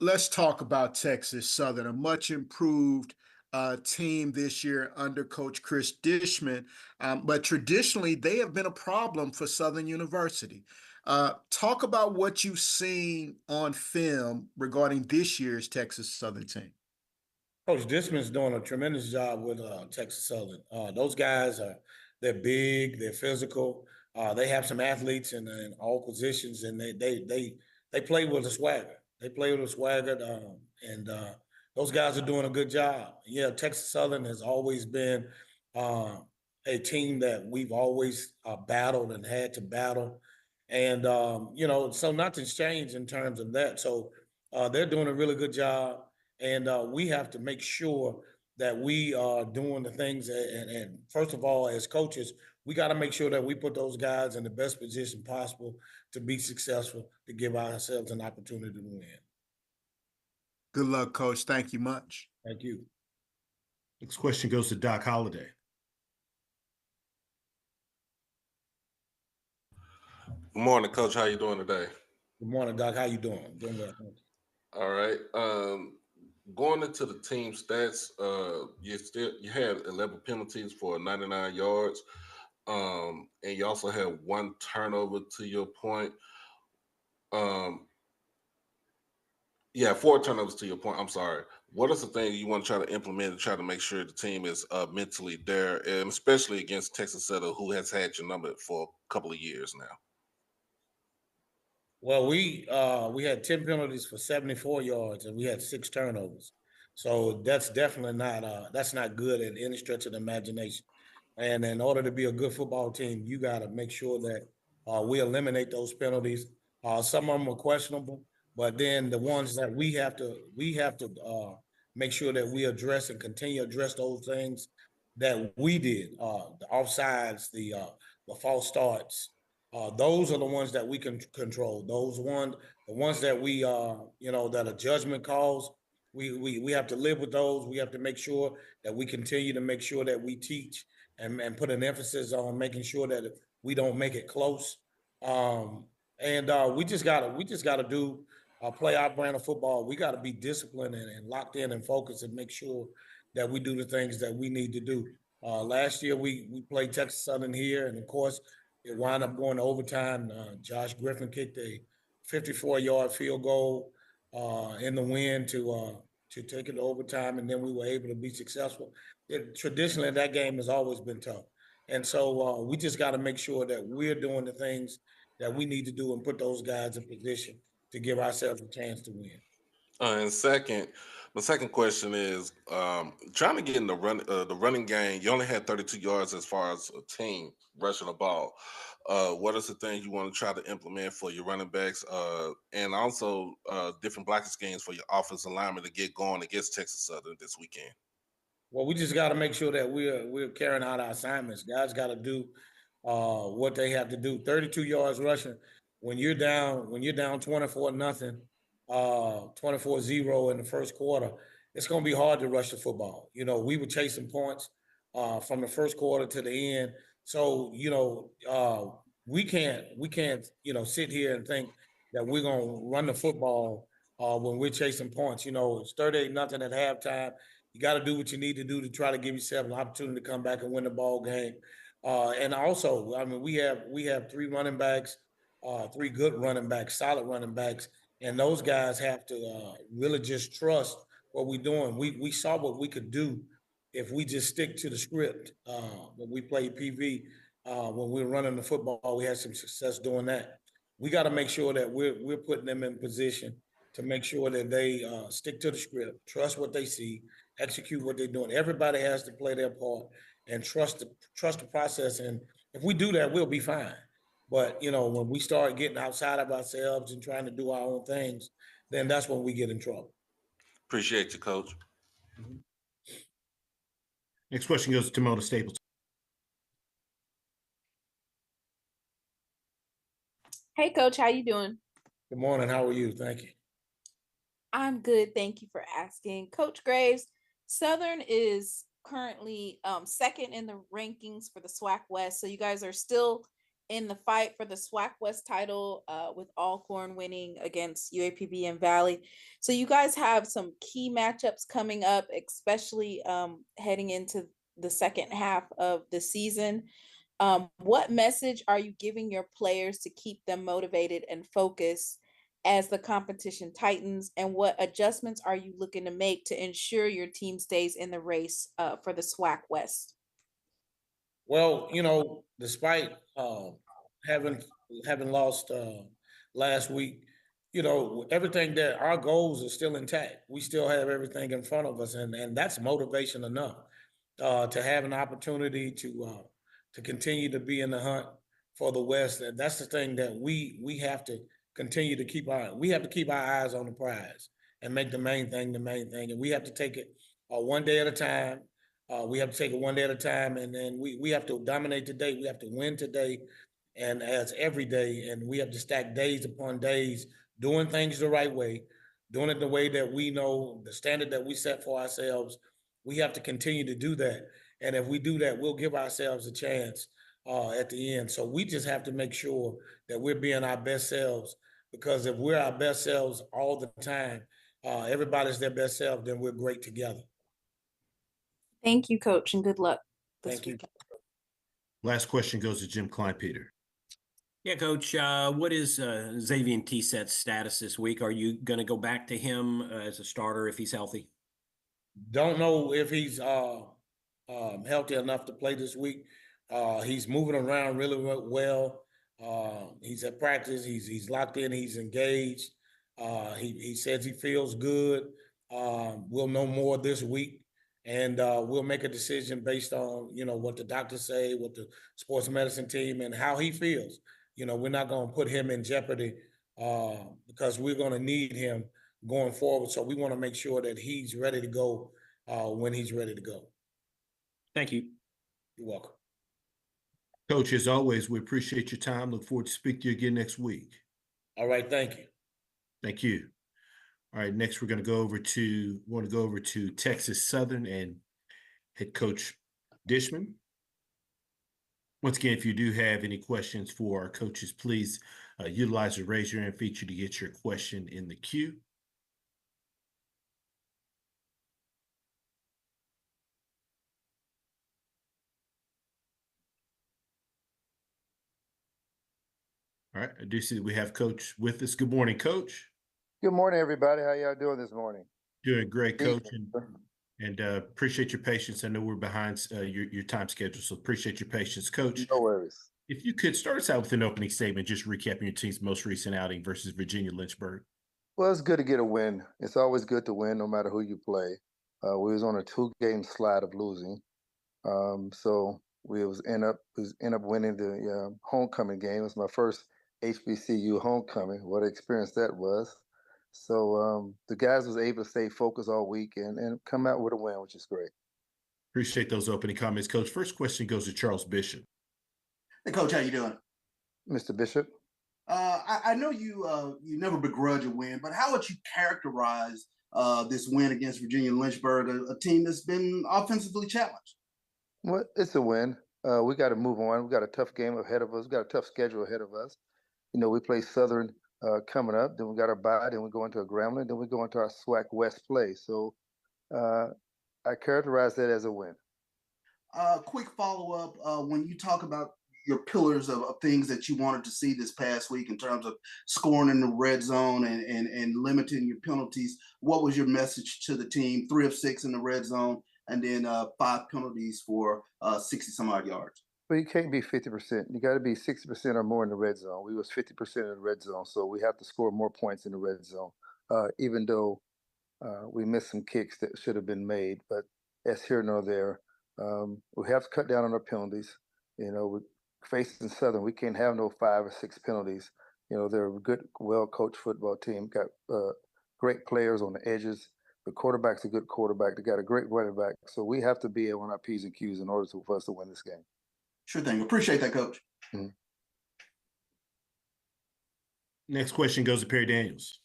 let's talk about Texas Southern, a much improved team this year under Coach Chris Dishman, but traditionally they have been a problem for Southern University. Talk about what you've seen on film regarding this year's Texas Southern team. Coach Disman's doing a tremendous job with Texas Southern. Those guys they're big, they're physical. They have some athletes in all positions, and they play with a swagger. They play with a swagger, and those guys are doing a good job. Yeah, Texas Southern has always been a team that we've always battled and had to battle, and so nothing's changed in terms of that. So they're doing a really good job. And we have to make sure that we are doing the things. And first of all, as coaches, we got to make sure that we put those guys in the best position possible to be successful, to give ourselves an opportunity to win. Good luck, Coach. Thank you much. Thank you. Next question goes to Doc Holliday. Good morning, Coach. How you doing today? Good morning, Doc. How you doing? Doing well. All right. Going into the team stats, you had 11 penalties for 99 yards, and you also had 1 turnover. To your point, 4 turnovers. To your point, I'm sorry. What is the thing you want to try to implement to try to make sure the team is mentally there, and especially against Texas Southern, who has had your number for a couple of years now? Well, we had 10 penalties for 74 yards, and we had 6 turnovers. So that's definitely that's not good at any stretch of the imagination. And in order to be a good football team, you got to make sure that we eliminate those penalties. Some of them are questionable, but then the ones that we have to make sure that we address and continue to address those things that we did, the offsides, the false starts. Those are the ones that we can control. The ones that we that are judgment calls. We have to live with those. We have to make sure that we continue to make sure that we teach and put an emphasis on making sure that we don't make it close. We just gotta do play our brand of football. We got to be disciplined and locked in and focused and make sure that we do the things that we need to do. Last year we played Texas Southern here, and of course it wound up going to overtime. Josh Griffin kicked a 54-yard field goal in the win to take it to overtime, and then we were able to be successful. Traditionally, that game has always been tough. And so we just got to make sure that we're doing the things that we need to do and put those guys in position to give ourselves a chance to win. And my second question is trying to get in the running game. You only had 32 yards as far as a team rushing the ball. What is the thing you want to try to implement for your running backs, and also different blocking schemes for your offensive linemen to get going against Texas Southern this weekend? Well, we just got to make sure that we're carrying out our assignments. Guys got to do what they have to do. 32 yards rushing when you're down 24-0, 24-0 in the first quarter. It's going to be hard to rush the football. We were chasing points from the first quarter to the end. So we can't sit here and think that we're going to run the football when we're chasing points. It's 38-0 at halftime. You got to do what you need to do to try to give yourself an opportunity to come back and win the ball game. And also, I mean, we have 3 running backs, 3 good running backs, solid running backs, and those guys have to really just trust what we're doing. We saw what we could do if we just stick to the script. When we played PV, when we were running the football, we had some success doing that. We got to make sure that we're putting them in position to make sure that they stick to the script, trust what they see, execute what they're doing. Everybody has to play their part and trust the process. And if we do that, we'll be fine. But when we start getting outside of ourselves and trying to do our own things, then that's when we get in trouble. Appreciate you, Coach. Mm-hmm. Next question goes to Mona Staples. Hey, Coach, how you doing? Good morning. How are you? Thank you. I'm good. Thank you for asking. Coach Graves, Southern is currently second in the rankings for the SWAC West. So you guys are still in the fight for the SWAC West title with Alcorn winning against UAPB and Valley. So you guys have some key matchups coming up, especially heading into the second half of the season. What message are you giving your players to keep them motivated and focused as the competition tightens, and what adjustments are you looking to make to ensure your team stays in the race for the SWAC West? Well, despite having lost last week, everything that our goals are still intact. We still have everything in front of us, and that's motivation enough to have an opportunity to continue to be in the hunt for the West. And that's the thing that we have to continue to keep our eyes on the prize and make the main thing, and we have to take it one day at a time. We have to take it one day at a time, and then we have to dominate today. We have to win today, and as every day, and we have to stack days upon days, doing things the right way, doing it the way that we know, the standard that we set for ourselves. We have to continue to do that, and if we do that, we'll give ourselves a chance at the end. So we just have to make sure that we're being our best selves, because if we're our best selves all the time, everybody's their best self, then we're great together. Thank you, Coach, and good luck this Thank you. weekend. Last question goes to Jim Kleinpeter. Yeah, Coach, what is Xavier T-Set's status this week? Are you going to go back to him as a starter if he's healthy? Don't know if he's healthy enough to play this week. He's moving around really well. He's at practice. He's locked in. He's engaged. He says he feels good. We'll know more this week, and we'll make a decision based on what the doctors say, what the sports medicine team, and how he feels. We're not going to put him in jeopardy because we're going to need him going forward. So we want to make sure that he's ready to go when he's ready to go. Thank you. You're welcome. Coach, as always, we appreciate your time. Look forward to speaking to you again next week. All right. Thank you. Thank you. All right. Next, we're going to go over to Texas Southern and head coach Dishman. Once again, if you do have any questions for our coaches, please utilize the raise your hand feature to get your question in the queue. All right, I do see that we have Coach with us. Good morning, Coach. Good morning, everybody. How y'all doing this morning? Doing great, Coach, and appreciate your patience. I know we're behind your time schedule, so appreciate your patience, Coach. No worries. If you could start us out with an opening statement, just recapping your team's most recent outing versus Virginia Lynchburg. Well, it's good to get a win. It's always good to win, no matter who you play. We was on a 2-game slide of losing, so we end up winning the homecoming game. It was my first HBCU homecoming. What an experience that was. So the guys was able to stay focused all week and come out with a win, which is great. Appreciate those opening comments, Coach. First question goes to Charles Bishop. Hey, Coach, how you doing? Mr. Bishop? I know you never begrudge a win, but how would you characterize this win against Virginia Lynchburg, a team that's been offensively challenged? Well, it's a win. We got to move on. We got a tough game ahead of us. We got a tough schedule ahead of us. We play Southern coming up. Then we got our bye. Then we go into a Grambling. Then we go into our SWAC West play. So I characterize that as a win. Quick follow-up. When you talk about your pillars of things that you wanted to see this past week in terms of scoring in the red zone and limiting your penalties, what was your message to the team? 3 of 6 in the red zone, and then 5 penalties for 60 some odd yards. Well, you can't be 50%. You got to be 60% or more in the red zone. We was 50% in the red zone, so we have to score more points in the red zone, even though we missed some kicks that should have been made. But that's here nor there. We have to cut down on our penalties. With facing Southern, we can't have no 5 or 6 penalties. They're a good, well-coached football team. Got great players on the edges. The quarterback's a good quarterback. They got a great running back. So we have to be on our P's and Q's in order for us to win this game. Sure thing. Appreciate that, Coach. Mm-hmm. Next question goes to Perry Daniels.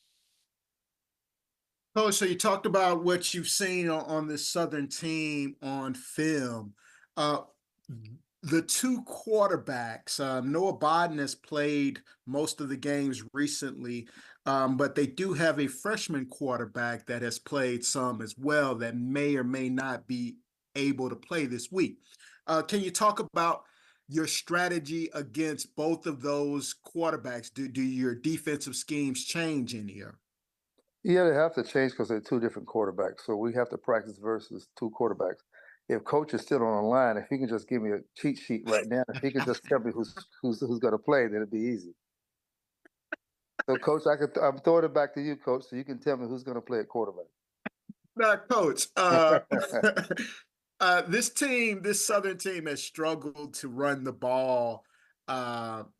Coach, so you talked about what you've seen on this Southern team on film. The 2 quarterbacks, Noah Bodden has played most of the games recently, but they do have a freshman quarterback that has played some as well that may or may not be able to play this week. Can you talk about your strategy against both of those quarterbacks? Do your defensive schemes change in here? Yeah, they have to change because they're two different quarterbacks. So we have to practice versus two quarterbacks. If coach is still on the line, if he can just give me a cheat sheet right now, if he could just tell me who's going to play, then it'd be easy. So, coach, I'm throwing it back to you, coach, so you can tell me who's going to play at quarterback. Now, coach, this Southern team has struggled to run the ball.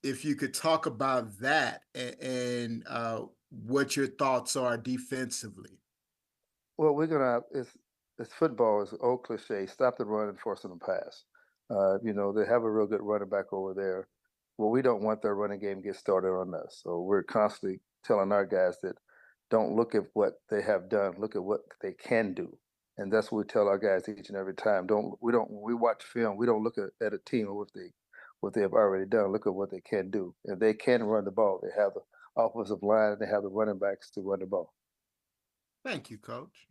If you could talk about that and what your thoughts are defensively. Well, it's football. It's an old cliche. Stop the run and force them to pass. They have a real good running back over there. Well, we don't want their running game to get started on us. So we're constantly telling our guys that don't look at what they have done, look at what they can do. And that's what we tell our guys each and every time. When we watch film, we don't look at a team or what they have already done. Look at what they can do. And they can run the ball. They have the offensive line, and they have the running backs to run the ball. Thank you, coach.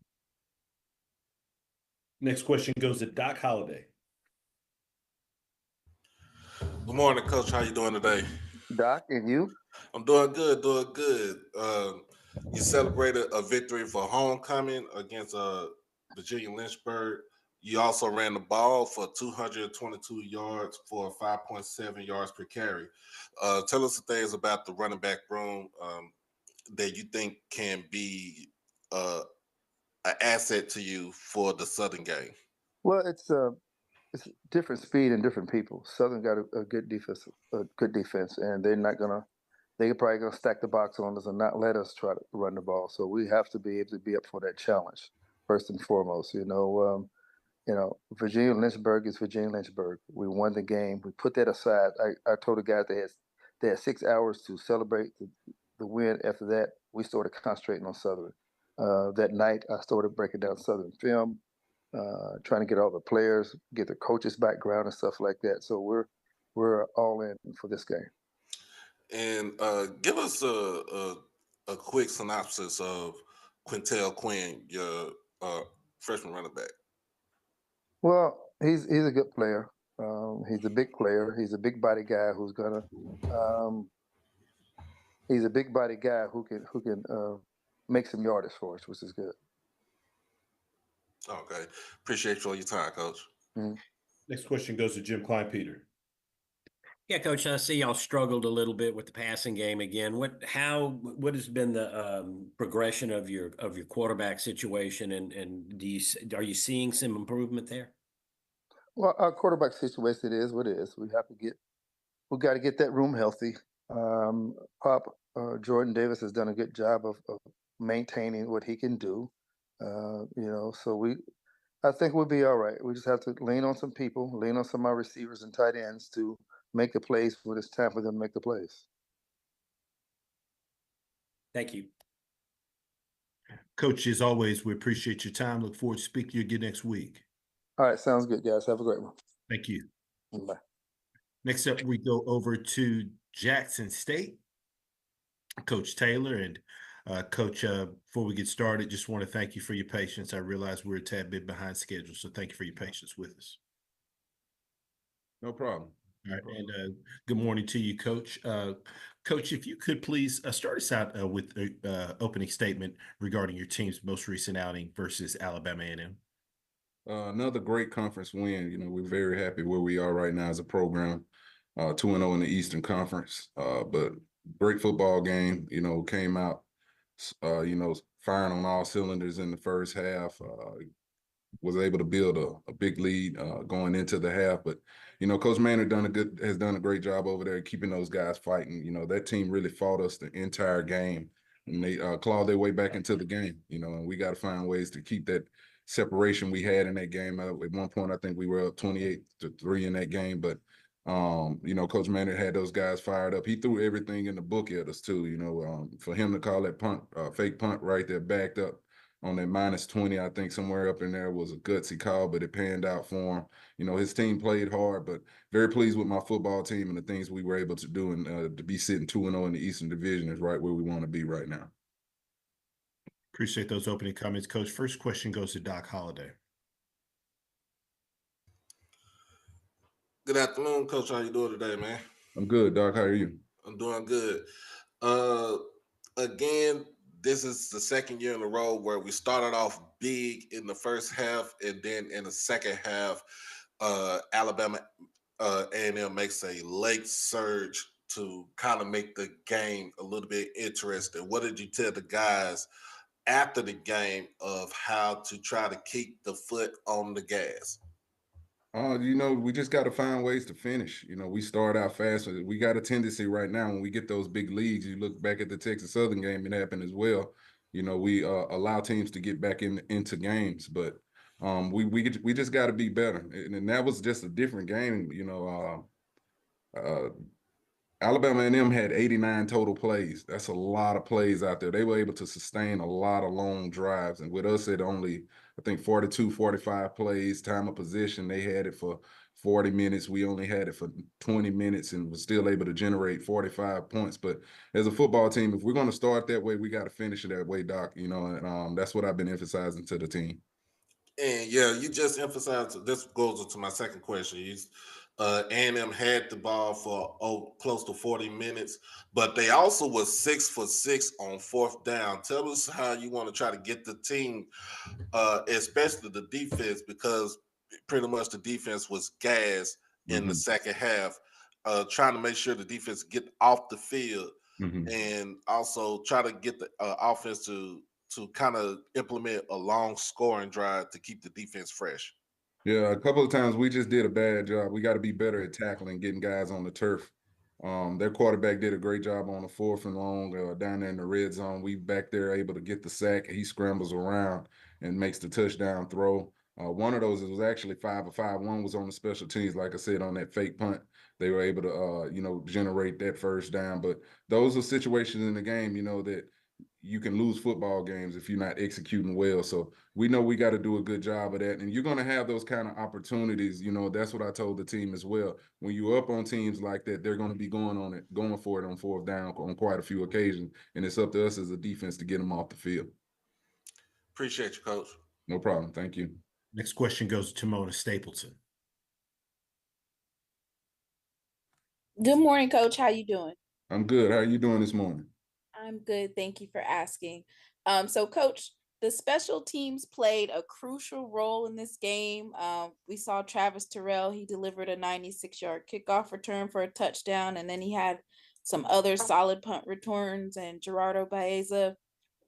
Next question goes to Doc Holliday. Good morning, Coach. How you doing today? Doc, and you? I'm doing good, doing good. You celebrated a victory for homecoming against Virginia Lynchburg. You also ran the ball for 222 yards for 5.7 yards per carry. Tell us the things about the running back room that you think can be an asset to you for the Southern game. Well, it's different speed and different people. Southern got a good defense, and they're probably gonna stack the box on us and not let us try to run the ball. So we have to be able to be up for that challenge first and foremost. Virginia Lynchburg is Virginia Lynchburg. We won the game. We put that aside. I told the guys they had 6 hours to celebrate the win. After that, we started concentrating on Southern. That night, I started breaking down Southern film, trying to get all the players, get the coaches' background and stuff like that. So we're all in for this game. And give us a quick synopsis of Quintel Quinn, your freshman running back. Well, he's a good player. He's a big player. He's a big body guy who's gonna. He's a big body guy who can make some yardage for us, which is good. Okay, appreciate you all your time, Coach. Mm-hmm. Next question goes to Jim Klein-Peter. Yeah, Coach, I see y'all struggled a little bit with the passing game again. What has been the progression of your quarterback situation, and are you seeing some improvement there? Well, our quarterback situation is what it is. We got to get that room healthy. Jordan Davis has done a good job of maintaining what he can do. So I think we'll be all right. We just have to lean on some people, lean on some of our receivers and tight ends to make the plays when it's time for them to make the plays. Thank you. Coach, as always, we appreciate your time. Look forward to speaking to you again next week. All right, sounds good, guys. Have a great one. Thank you. Bye. Next up, we go over to Jackson State. Coach Taylor and Coach, before we get started, just want to thank you for your patience. I realize we're a tad bit behind schedule, so thank you for your patience with us. No problem. All right, and good morning to you, Coach. Coach, if you could please start us out with an opening statement regarding your team's most recent outing versus Alabama A&M. Another great conference win. We're very happy where we are right now as a program, 2-0 in the Eastern Conference. But great football game. Came out, firing on all cylinders in the first half. Was able to build a big lead going into the half. But Coach Maynard has done a great job over there keeping those guys fighting. That team really fought us the entire game, and they clawed their way back into the game. And we got to find ways to keep that separation we had in that game. At one point, I think we were up 28-3 in that game, but Coach Maynard had those guys fired up. He threw everything in the book at us too. For him to call that punt, fake punt right there, backed up on that -20, I think somewhere up in there was a gutsy call, but it panned out for him. His team played hard, but very pleased with my football team and the things we were able to do, and to be sitting 2-0 in the Eastern Division is right where we want to be right now. Appreciate those opening comments, Coach. First question goes to Doc Holliday. Good afternoon, Coach. How you doing today, man? I'm good, Doc. How are you? I'm doing good. Again, this is the second year in a row where we started off big in the first half, and then in the second half, Alabama A&M makes a late surge to kind of make the game a little bit interesting. What did you tell the guys after the game of how to try to keep the foot on the gas? We just got to find ways to finish. We start out fast. We got a tendency right now when we get those big leads. You look back at the Texas Southern game, it happened as well. We allow teams to get back into games, but we just got to be better. And that was just a different game. Alabama A&M had 89 total plays. That's a lot of plays out there. They were able to sustain a lot of long drives. And with us, it only, I think, 42, 45 plays, time of possession. They had it for 40 minutes. We only had it for 20 minutes and was still able to generate 45 points. But as a football team, if we're going to start that way, we got to finish it that way, Doc. And that's what I've been emphasizing to the team. And yeah, you just emphasized, this goes into my second question. A&M had the ball for close to 40 minutes, but they also was 6 for 6 on fourth down. Tell us how you want to try to get the team, especially the defense, because pretty much the defense was gassed in the second half, trying to make sure the defense get off the field and also try to get the offense to kind of implement a long scoring drive to keep the defense fresh. Yeah, a couple of times we just did a bad job. We got to be better at tackling, getting guys on the turf. Their quarterback did a great job on the 4th and long down there in the red zone. We back there able to get the sack. He scrambles around and makes the touchdown throw. One of those was actually 5 of 5. One was on the special teams, like I said, on that fake punt. They were able to, generate that first down. But those are situations in the game, that you can lose football games if you're not executing well. So we know we got to do a good job of that. And you're going to have those kind of opportunities. That's what I told the team as well. When you're up on teams like that, they're going to be going for it on fourth down on quite a few occasions. And it's up to us as a defense to get them off the field. Appreciate you, Coach. No problem. Thank you. Next question goes to Mona Stapleton. Good morning, Coach. How you doing? I'm good. How are you doing this morning? I'm good. Thank you for asking. So, Coach, the special teams played a crucial role in this game. We saw Travis Terrell. He delivered a 96-yard kickoff return for a touchdown, and then he had some other solid punt returns, and Gerardo Baeza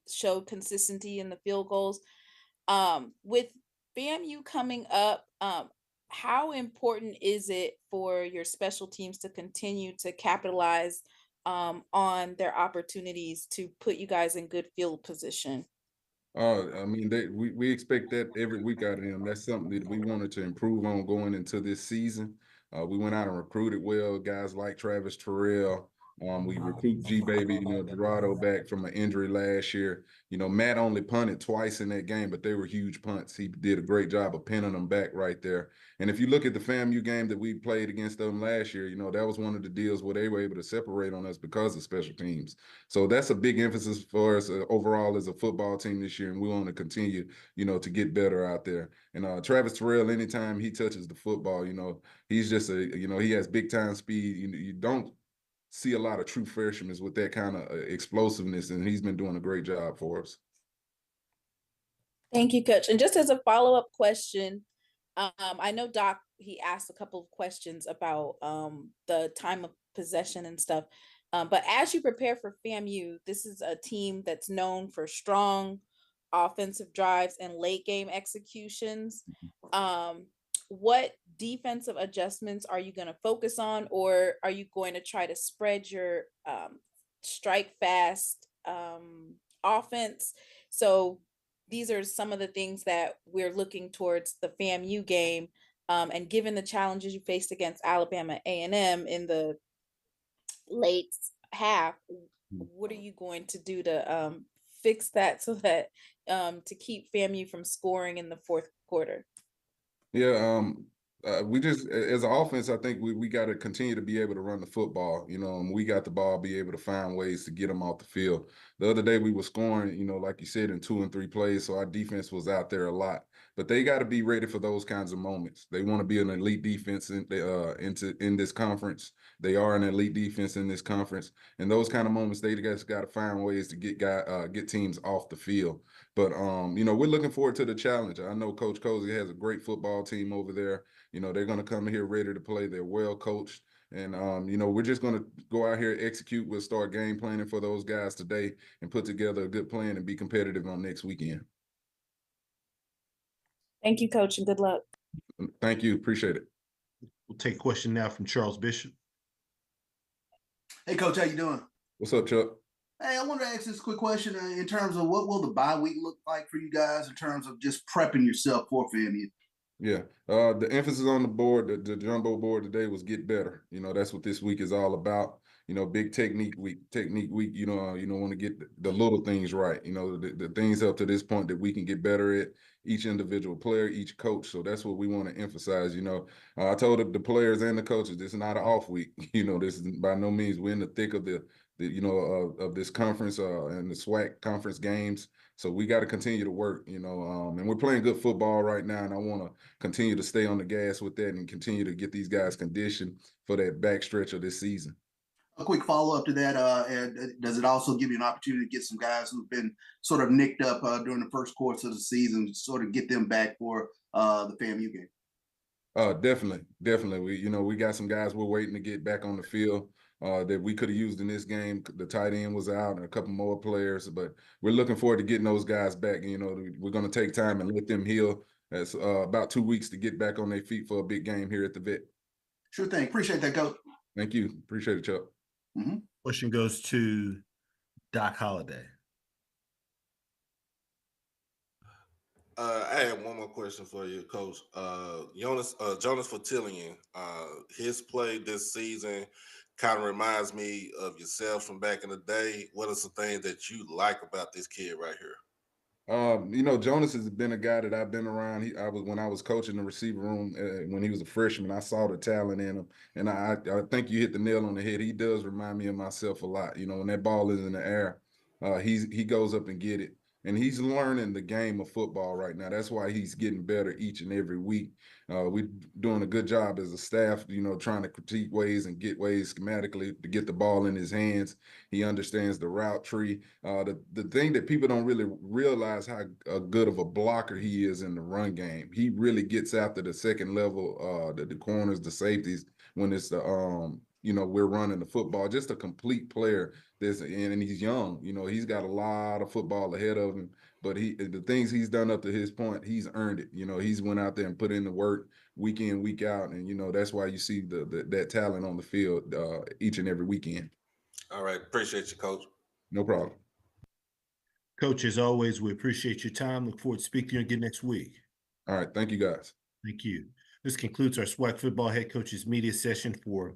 showed consistency in the field goals. With FAMU coming up, how important is it for your special teams to continue to capitalize on their opportunities to put you guys in good field position? We expect that every week out of them. That's something that we wanted to improve on going into this season. We went out and recruited well, guys like Travis Terrell. We recruit G-Baby, Gerardo back from an injury last year. Matt only punted twice in that game, but they were huge punts. He did a great job of pinning them back right there. And if you look at the FAMU game that we played against them last year, that was one of the deals where they were able to separate on us because of special teams. So that's a big emphasis for us overall as a football team this year, and we want to continue, to get better out there. And Travis Terrell, anytime he touches the football, he's just he has big time speed. You don't see a lot of true freshmen with that kind of explosiveness, and he's been doing a great job for us. Thank you, Coach. And just as a follow-up question, I know Doc, he asked a couple of questions about the time of possession and stuff. But as you prepare for FAMU, this is a team that's known for strong offensive drives and late game executions. What defensive adjustments are you going to focus on, or are you going to try to spread your strike fast offense? So these are some of the things that we're looking towards the FAMU game. And given the challenges you faced against Alabama A&M in the late half, what are you going to do to fix that so that to keep FAMU from scoring in the fourth quarter? Yeah, we just, as an offense, I think we got to continue to be able to run the football. We got the ball, be able to find ways to get them off the field. The other day we were scoring, like you said, in 2 and 3 plays, so our defense was out there a lot. but they got to be ready for those kinds of moments. They want to be an elite defense in this conference. They are an elite defense in this conference, and those kind of moments, they just got to find ways to get teams off the field. But we're looking forward to the challenge. I know Coach Cozy has a great football team over there. They're going to come here ready to play. They're well coached. And, we're just going to go out here, execute. We'll start game planning for those guys today and put together a good plan and be competitive on next weekend. Thank you, Coach, and good luck. Thank you. Appreciate it. We'll take a question now from Charles Bishop. Hey, Coach, how you doing? What's up, Chuck? Hey, I wanted to ask this quick question in terms of what will the bye week look like for you guys in terms of just prepping yourself for FAMU? Yeah, the emphasis on the board, the jumbo board today was get better. That's what this week is all about. Big technique week. You want to get the little things right. The things up to this point that we can get better at, each individual player, each coach. So that's what we want to emphasize. I told the players and the coaches, this is not an off week. This is by no means, we're in the thick of of this conference and the SWAC conference games. So we got to continue to work, and we're playing good football right now. And I want to continue to stay on the gas with that and continue to get these guys conditioned for that backstretch of this season. A quick follow-up to that, does it also give you an opportunity to get some guys who've been sort of nicked up during the first course of the season, sort of get them back for the FAMU game? Definitely. We got some guys we're waiting to get back on the field that we could have used in this game. The tight end was out and a couple more players, but we're looking forward to getting those guys back. We're going to take time and let them heal. It's about 2 weeks to get back on their feet for a big game here at the Vet. Sure thing. Appreciate that, Coach. Thank you. Appreciate it, Chuck. Mm-hmm. Question goes to Doc Holliday. I have one more question for you, Coach. Jonas Fortillion, his play this season kind of reminds me of yourself from back in the day. What are some things that you like about this kid right here? Jonas has been a guy that I've been around. When I was coaching the receiver room when he was a freshman, I saw the talent in him, and I think you hit the nail on the head. He does remind me of myself a lot. When that ball is in the air, he goes up and get it, and he's learning the game of football right now. That's why he's getting better each and every week. We're doing a good job as a staff, trying to critique ways and get ways schematically to get the ball in his hands. He understands the route tree. The thing that people don't really realize how good of a blocker he is in the run game. He really gets after the second level, the corners, the safeties when it's we're running the football. Just a complete player. And he's young. He's got a lot of football ahead of him. But the things he's done up to his point, he's earned it. He's went out there and put in the work week in, week out, and that's why you see that talent on the field each and every weekend. All right, appreciate you, Coach. No problem. Coach, as always, we appreciate your time. Look forward to speaking to you again next week. All right, thank you, guys. Thank you. This concludes our SWAC football head coaches media session for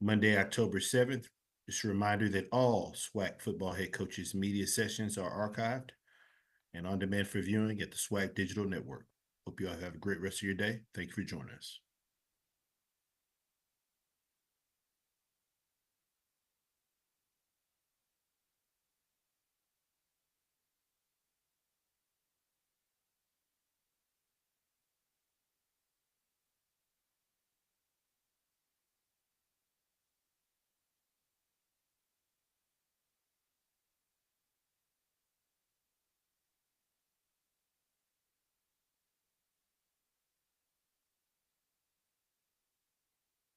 Monday, October 7th. Just a reminder that all SWAC football head coaches media sessions are archived and on demand for viewing at the SWAC Digital Network. Hope you all have a great rest of your day. Thank you for joining us.